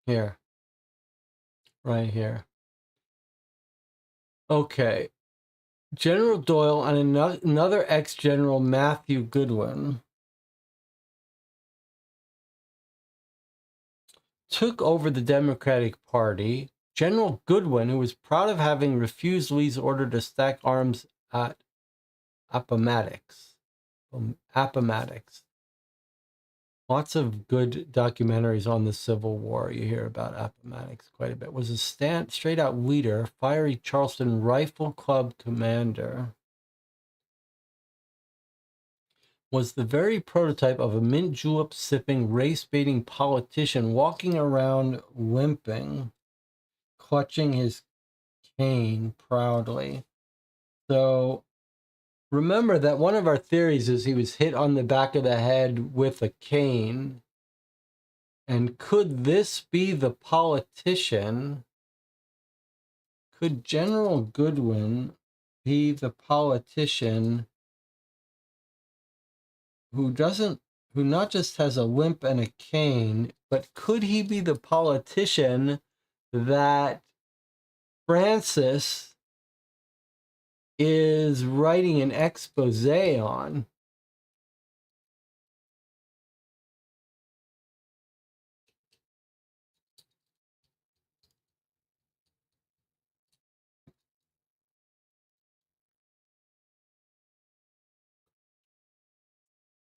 Here. Right here. Okay. General Doyle and another ex-general, Matthew Goodwin, took over the Democratic Party. General Goodwin, who was proud of having refused Lee's order to stack arms at Appomattox. Lots of good documentaries on the Civil War. You hear about Appomattox quite a bit. Was a straight out leader, fiery Charleston Rifle Club commander. Was the very prototype of a mint julep sipping, race baiting politician walking around limping, clutching his cane proudly. So remember that one of our theories is he was hit on the back of the head with a cane. And could this be the politician? Could General Goodwin be the politician who not just has a limp and a cane, but could he be the politician that Francis is writing an expose on?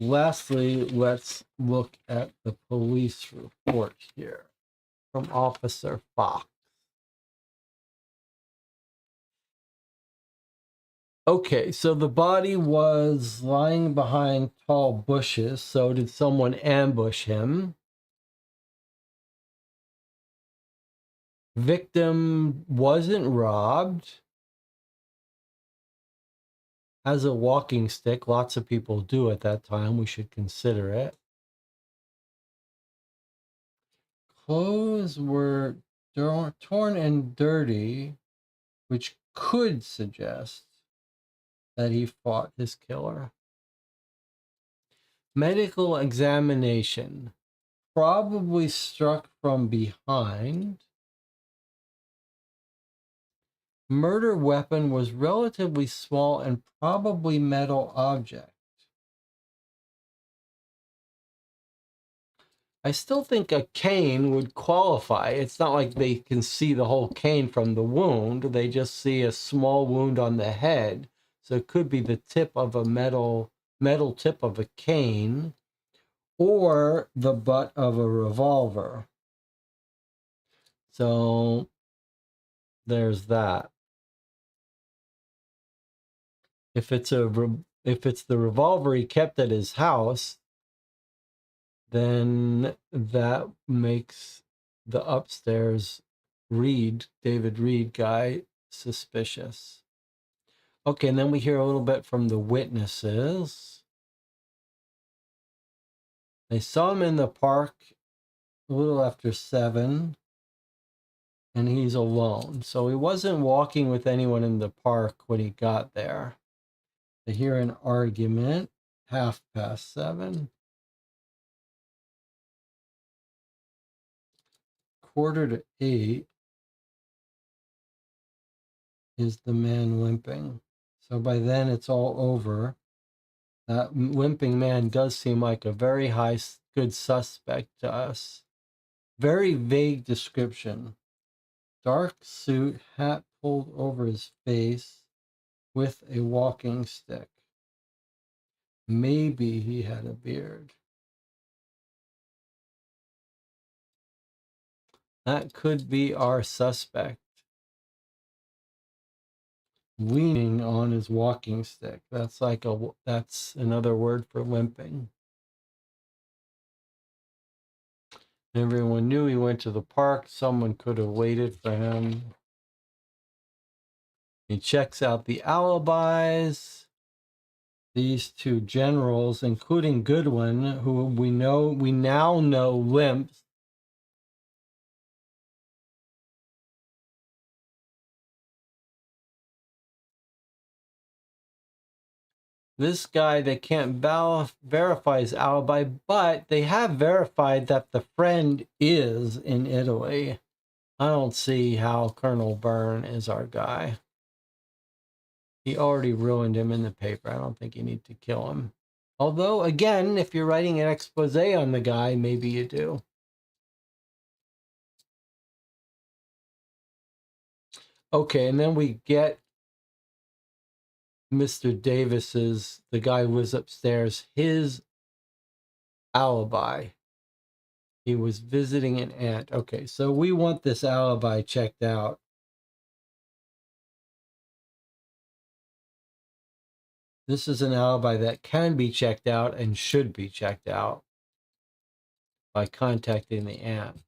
Lastly, let's look at the police report here from Officer Fox. Okay, so the body was lying behind tall bushes. So did someone ambush him? Victim wasn't robbed. Has a walking stick. Lots of people do at that time. We should consider it. Clothes were torn and dirty, which could suggest that he fought his killer. Medical examination. Probably struck from behind. Murder weapon was relatively small and probably metal object. I still think a cane would qualify. It's not like they can see the whole cane from the wound. They just see a small wound on the head. So it could be the tip of a metal tip of a cane or the butt of a revolver. So there's that. If it's the revolver he kept at his house, then that makes the upstairs David Reed guy suspicious. Okay, and then we hear a little bit from the witnesses. They saw him in the park a little after 7, and he's alone. So he wasn't walking with anyone in the park when he got there. They hear an argument, 7:30. 7:45 is the man limping. So by then it's all over. That limping man does seem like a very good suspect to us. Very vague description. Dark suit, hat pulled over his face with a walking stick. Maybe he had a beard. That could be our suspect. Leaning on his walking stick. That's another word for limping. Everyone knew he went to the park. Someone could have waited for him. He checks out the alibis. These two generals, including Goodwin, who we now know limps. this guy, they can't verify his alibi, but they have verified that the friend is in Italy. I don't see how Colonel Byrne is our guy. He already ruined him in the paper. I don't think you need to kill him. Although, again, if you're writing an expose on the guy, maybe you do. Okay, and then we get Mr. Davis's, the guy who was upstairs, his alibi. He was visiting an aunt. Okay, so we want this alibi checked out. This is an alibi that can be checked out and should be checked out by contacting the aunt.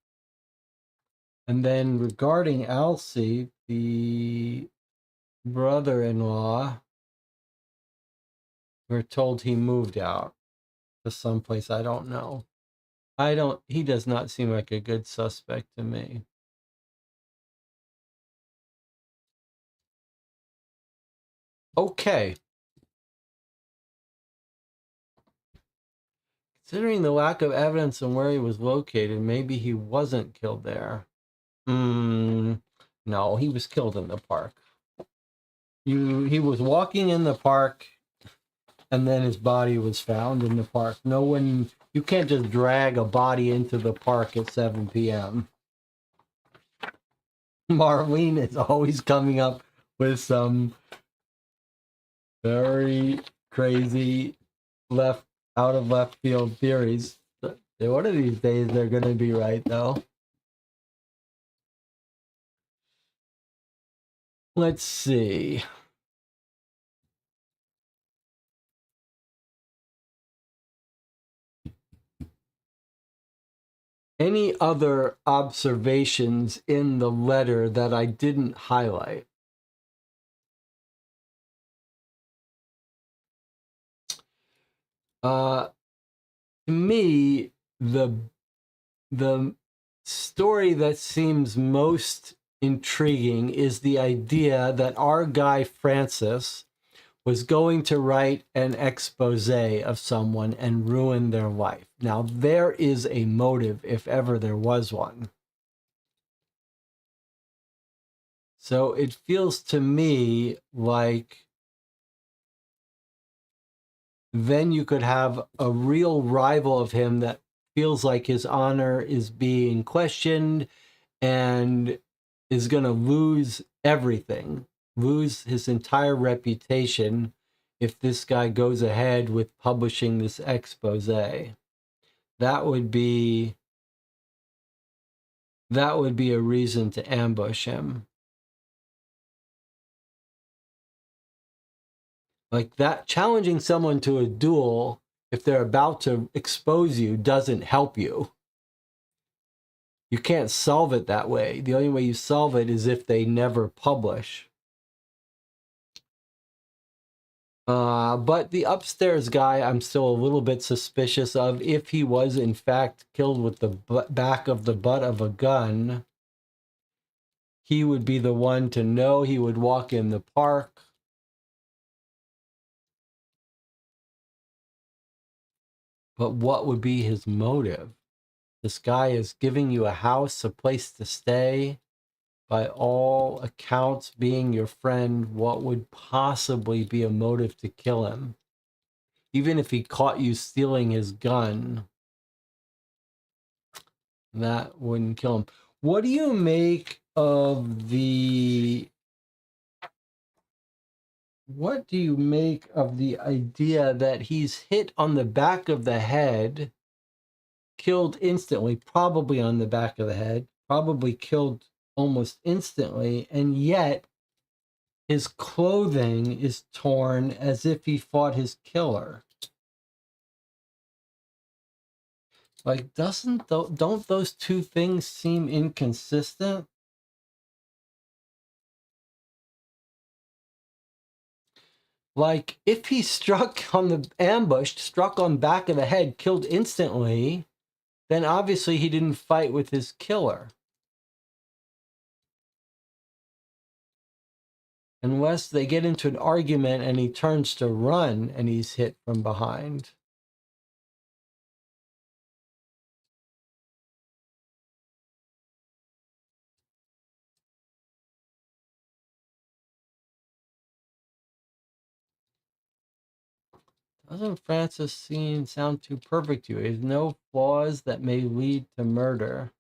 And then regarding Alcy, the brother-in-law, we're told he moved out to someplace I don't know. He does not seem like a good suspect to me. Okay. Considering the lack of evidence on where he was located, maybe he wasn't killed there. No, he was killed in the park. He was walking in the park, and then his body was found in the park. You can't just drag a body into the park at 7 p.m. Marlene is always coming up with some very crazy out of left field theories. One of these days they're going to be right, though. Let's see. Any other observations in the letter that I didn't highlight? To me, the story that seems most intriguing is the idea that our guy Francis was going to write an expose of someone and ruin their life. Now, there is a motive, if ever there was one. So it feels to me like then you could have a real rival of him that feels like his honor is being questioned and is going to lose everything, lose his entire reputation if this guy goes ahead with publishing this expose. That would be a reason to ambush him. Like that, challenging someone to a duel if they're about to expose you doesn't help you. You can't solve it that way. The only way you solve it is if they never publish. But the upstairs guy, I'm still a little bit suspicious of. If he was in fact killed with the back of the butt of a gun, he would be the one to know. He would walk in the park. But what would be his motive? This guy is giving you a house, a place to stay. By all accounts, being your friend, what would possibly be a motive to kill him? Even if he caught you stealing his gun, that wouldn't kill him. What do you make of the... What do you make of the idea that he's hit on the back of the head, killed instantly, probably on the back of the head, probably killed almost instantly, and yet his clothing is torn as if he fought his killer? Like, don't those two things seem inconsistent? Like, if he struck on the ambushed, struck on back of the head, killed instantly, then obviously he didn't fight with his killer. Unless they get into an argument and he turns to run and he's hit from behind. Doesn't Francis sound too perfect to you? There's no flaws that may lead to murder.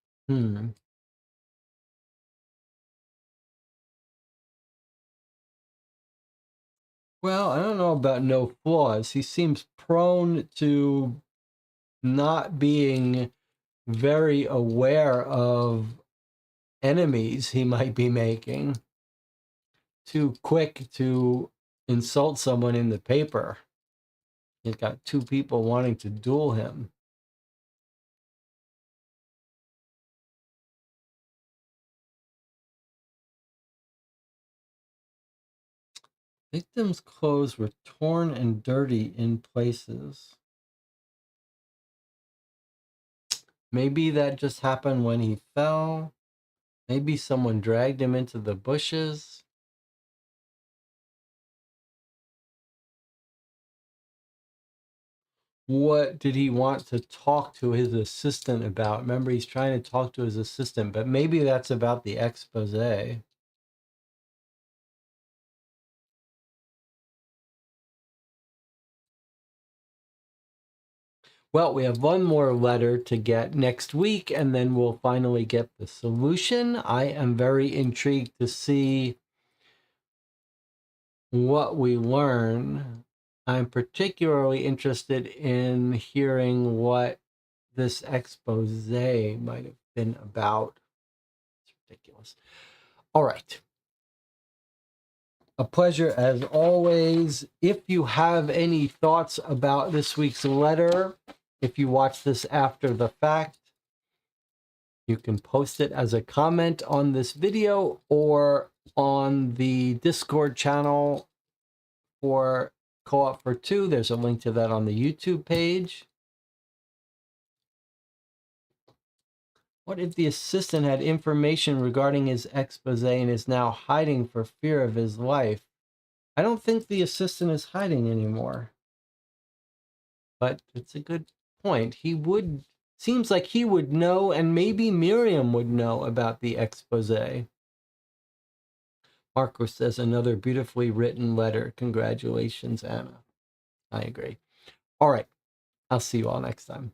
Well, I don't know about no flaws. He seems prone to not being very aware of enemies he might be making. Too quick to insult someone in the paper. He's got two people wanting to duel him. Victim's clothes were torn and dirty in places. Maybe that just happened when he fell. Maybe someone dragged him into the bushes. What did he want to talk to his assistant about? Remember, he's trying to talk to his assistant, but maybe that's about the expose. Well, we have one more letter to get next week, and then we'll finally get the solution. I am very intrigued to see what we learn. I'm particularly interested in hearing what this expose might have been about. It's ridiculous. All right. A pleasure as always. If you have any thoughts about this week's letter, if you watch this after the fact, you can post it as a comment on this video or on the Discord channel for Co-op for Two. There's a link to that on the YouTube page. What if the assistant had information regarding his expose and is now hiding for fear of his life? I don't think the assistant is hiding anymore. But it's a good point. Seems like he would know, and maybe Miriam would know about the expose. Marco says, another beautifully written letter. Congratulations, Anna. I agree. All right. I'll see you all next time.